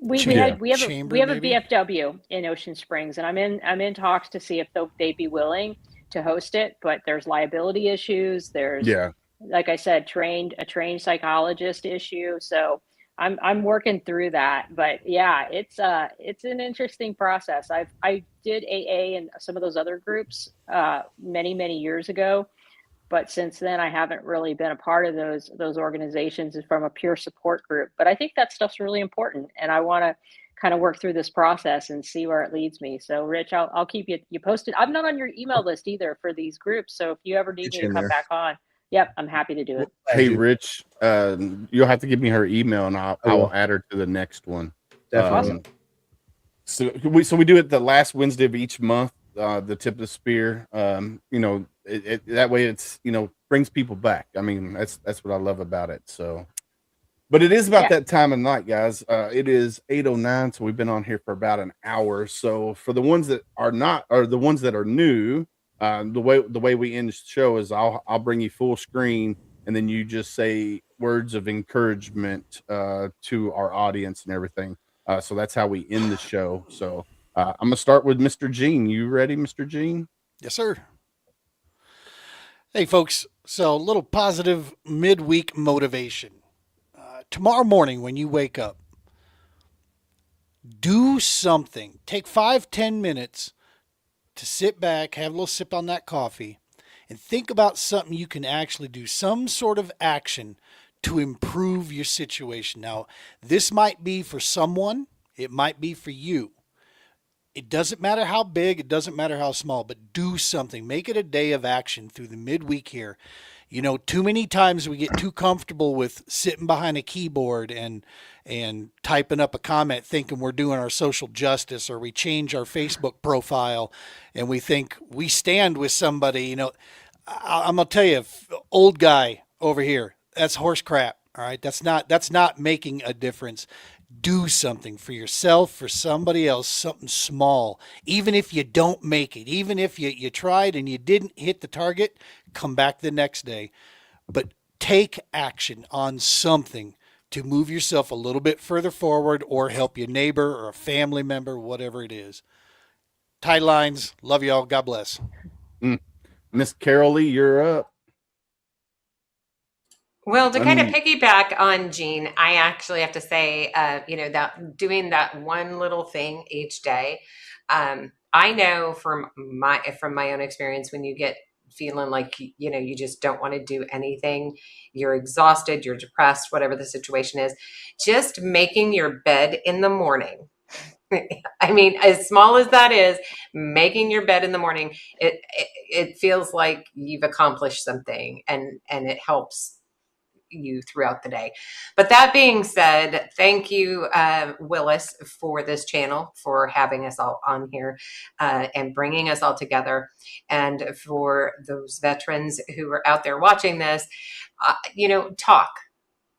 Speaker 11: we
Speaker 3: Chamber-
Speaker 11: have
Speaker 3: Chamber,
Speaker 11: a
Speaker 3: maybe?
Speaker 11: VFW in Ocean Springs, and I'm in talks to see if they'd be willing to host it, but there's liability issues. There's
Speaker 2: Yeah.
Speaker 11: like I said, a trained psychologist issue. So I'm working through that. But yeah, it's an interesting process. I did AA and some of those other groups many years ago. But since then, I haven't really been a part of those organizations from a pure support group. But I think that stuff's really important, and I want to kind of work through this process and see where it leads me. So, Rich, I'll keep you posted. I'm not on your email list either for these groups, so if you ever need
Speaker 5: Get
Speaker 11: me
Speaker 5: you
Speaker 11: to
Speaker 5: in
Speaker 11: come
Speaker 5: there.
Speaker 11: back on, yep, I'm happy to do it.
Speaker 2: Hey, Rich, you'll have to give me her email, and I
Speaker 5: I will.
Speaker 2: will add her to the next one.
Speaker 5: Definitely.
Speaker 2: So we do it the last Wednesday of each month. The tip of the spear. That way it's brings people back. I mean, that's what I love about it. So, but it is about that time of night, guys. It is 8:09, so we've been on here for about an hour. So for the ones that are not, or the ones that are new, the way we end the show is I'll bring you full screen, and then you just say words of encouragement to our audience and everything. So that's how we end the show. So I'm gonna start with Mr. Gene. You ready, Mr. Gene?
Speaker 3: Yes, sir. Hey, folks. So, a little positive midweek motivation. Tomorrow morning, when you wake up, do something. Take 5-10 minutes to sit back, have a little sip on that coffee, and think about something you can actually do, some sort of action to improve your situation. Now, this might be for someone, it might be for you. It doesn't matter how big, it doesn't matter how small, but do something. Make it a day of action through the midweek here. Too many times we get too comfortable with sitting behind a keyboard and typing up a comment thinking we're doing our social justice, or we change our Facebook profile and we think we stand with somebody. I'm going to tell you, old guy over here, that's horse crap. All right. That's not making a difference. Do something for yourself, for somebody else, something small. Even if you don't make it, even if you tried and you didn't hit the target, come back the next day. But take action on something to move yourself a little bit further forward, or help your neighbor or a family member, whatever it is. Tight lines. Love y'all. God bless.
Speaker 2: Miss Carol Lee, you're up.
Speaker 8: Well, to kind of piggyback on Gene, I actually have to say, that doing that one little thing each day. I know from my own experience, when you get feeling like you just don't want to do anything, you're exhausted, you're depressed, whatever the situation is, just making your bed in the morning. I mean, as small as that is, making your bed in the morning, it feels like you've accomplished something, and it helps you throughout the day. But that being said, thank you, Willis, for this channel, for having us all on here and bringing us all together. And for those veterans who are out there watching this, talk,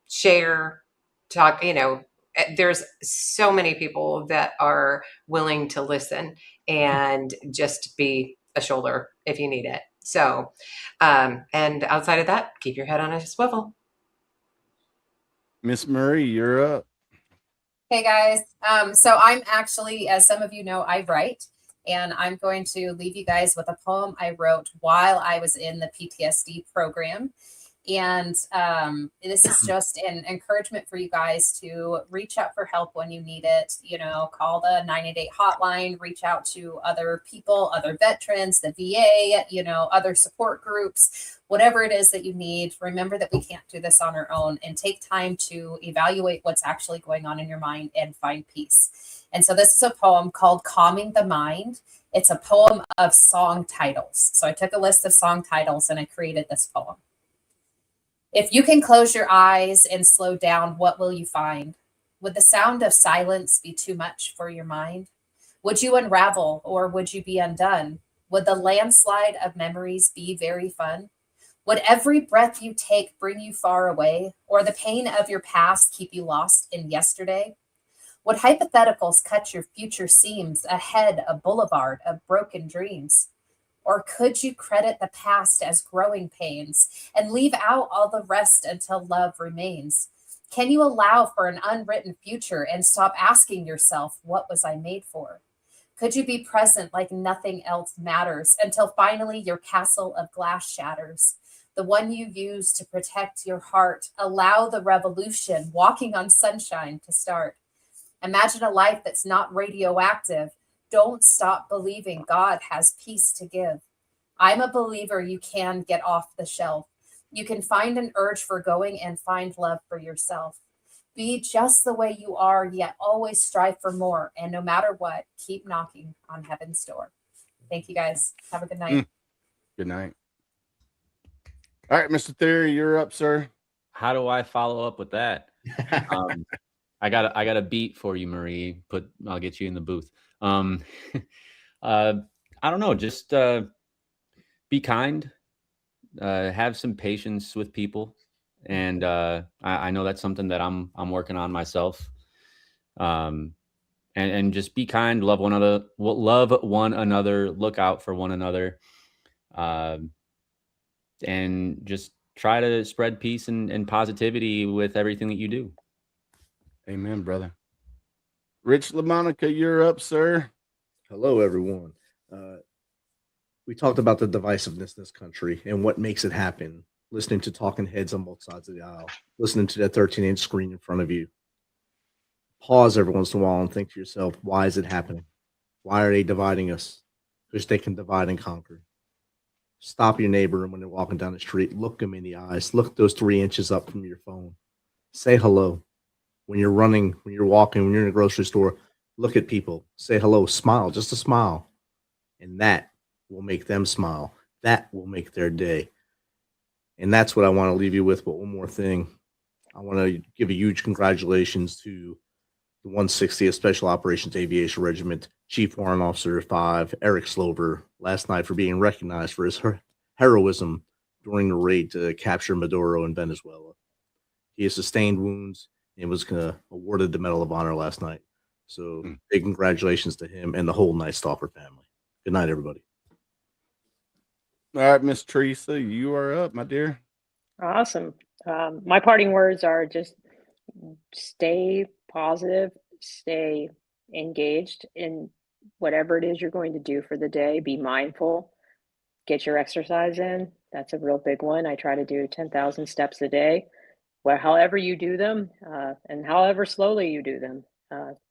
Speaker 8: share, talk. There's so many people that are willing to listen and just be a shoulder if you need it. So, and outside of that, keep your head on a swivel.
Speaker 2: Miss Murray, you're up.
Speaker 10: Hey guys. So I'm actually, as some of you know, I write, and I'm going to leave you guys with a poem I wrote while I was in the PTSD program. And this is just an encouragement for you guys to reach out for help when you need it. Call the 988 hotline, reach out to other people, other veterans, the VA, other support groups, whatever it is that you need. Remember that we can't do this on our own, and take time to evaluate what's actually going on in your mind and find peace. And so this is a poem called Calming the Mind. It's a poem of song titles. So I took a list of song titles and I created this poem. If you can close your eyes and slow down, what will you find? Would the sound of silence be too much for your mind? Would you unravel, or would you be undone? Would the landslide of memories be very fun? Would every breath you take bring you far away, or the pain of your past keep you lost in yesterday? Would hypotheticals cut your future seams ahead a boulevard of broken dreams? Or could you credit the past as growing pains and leave out all the rest until love remains? Can you allow for an unwritten future and stop asking yourself, what was I made for? Could you be present like nothing else matters until finally your castle of glass shatters? The one you use to protect your heart. Allow the revolution, walking on sunshine, to start. Imagine a life that's not radioactive. Don't stop believing God has peace to give. I'm a believer you can get off the shelf. You can find an urge for going and find love for yourself. Be just the way you are, yet always strive for more. And no matter what, keep knocking on heaven's door. Thank you guys. Have a good night.
Speaker 2: Good night. All right, Mr. Theory, you're up, sir.
Speaker 9: How do I follow up with that? I got a beat for you, Marie. I'll get you in the booth. I don't know. Just be kind. Have some patience with people, and I know that's something that I'm working on myself. And just be kind. Love one another. Look out for one another. And just try to spread peace and positivity with everything that you do.
Speaker 2: Amen, brother. Rich LaMonica, you're up, sir.
Speaker 5: Hello, everyone. We talked about the divisiveness in this country and what makes it happen. Listening to talking heads on both sides of the aisle, listening to that 13-inch screen in front of you. Pause every once in a while and think to yourself, why is it happening? Why are they dividing us? Because they can divide and conquer. Stop your neighbor when they're walking down the street. Look them in the eyes. Look those 3 inches up from your phone. Say hello. When you're running, when you're walking, when you're in a grocery store, look at people. Say hello. Smile. Just a smile. And that will make them smile. That will make their day. And that's what I want to leave you with. But one more thing. I want to give a huge congratulations to the 160th Special Operations Aviation Regiment, Chief Warrant Officer 5, Eric Slover, last night for being recognized for his heroism during the raid to capture Maduro in Venezuela. He has sustained wounds and was awarded the Medal of Honor last night. So big congratulations to him and the whole Night Stalker family. Good night, everybody.
Speaker 2: All right, Miss Teresa, you are up, my dear.
Speaker 11: Awesome. My parting words are just stay positive, stay engaged in whatever it is you're going to do for the day. Be mindful, get your exercise in. That's a real big one. I try to do 10,000 steps a day. Well, however you do them, and however slowly you do them,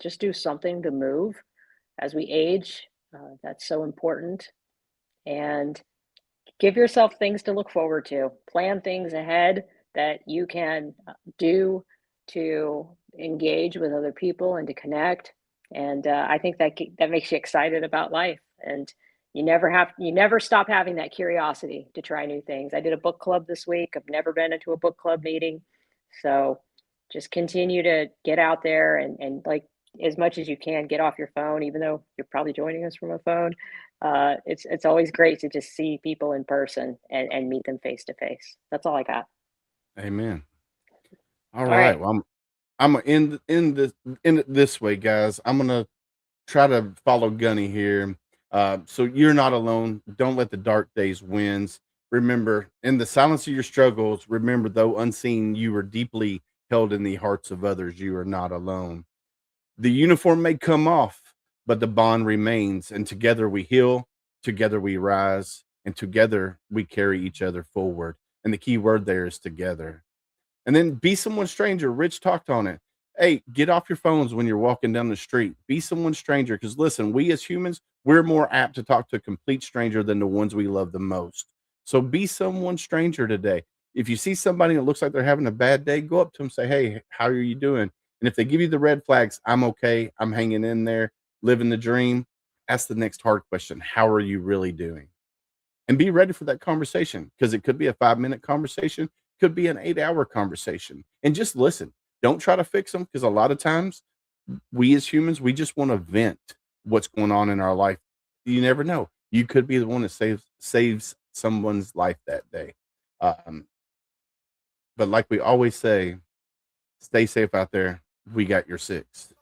Speaker 11: just do something to move. As we age, that's so important. And give yourself things to look forward to. Plan things ahead that you can do to engage with other people and to connect. And I think that makes you excited about life. And you never stop having that curiosity to try new things. I did a book club this week. I've never been into a book club meeting. So just continue to get out there and like as much as you can, get off your phone, even though you're probably joining us from a phone. It's always great to just see people in person and meet them face to face. That's all I got.
Speaker 2: Amen. All right. Well, I'm gonna end it this way, guys. I'm gonna try to follow Gunny here. So you're not alone. Don't let the dark days wins. Remember, in the silence of your struggles, remember, though unseen, you are deeply held in the hearts of others. You are not alone. The uniform may come off, but the bond remains. And together we heal, together we rise, and together we carry each other forward. And the key word there is together. And then be someone stranger. Rich talked on it. Hey, get off your phones when you're walking down the street. Be someone stranger. Because listen, we as humans, we're more apt to talk to a complete stranger than the ones we love the most. So be someone stranger today. If you see somebody that looks like they're having a bad day, go up to them, say, hey, how are you doing? And if they give you the red flags, I'm okay, I'm hanging in there, living the dream, ask the next hard question. How are you really doing? And be ready for that conversation, because it could be a 5-minute conversation, could be an 8-hour conversation. And just listen. Don't try to fix them, because a lot of times we as humans, we just want to vent what's going on in our life. You never know. You could be the one that saves someone's life that day. But like we always say, stay safe out there. We got your six.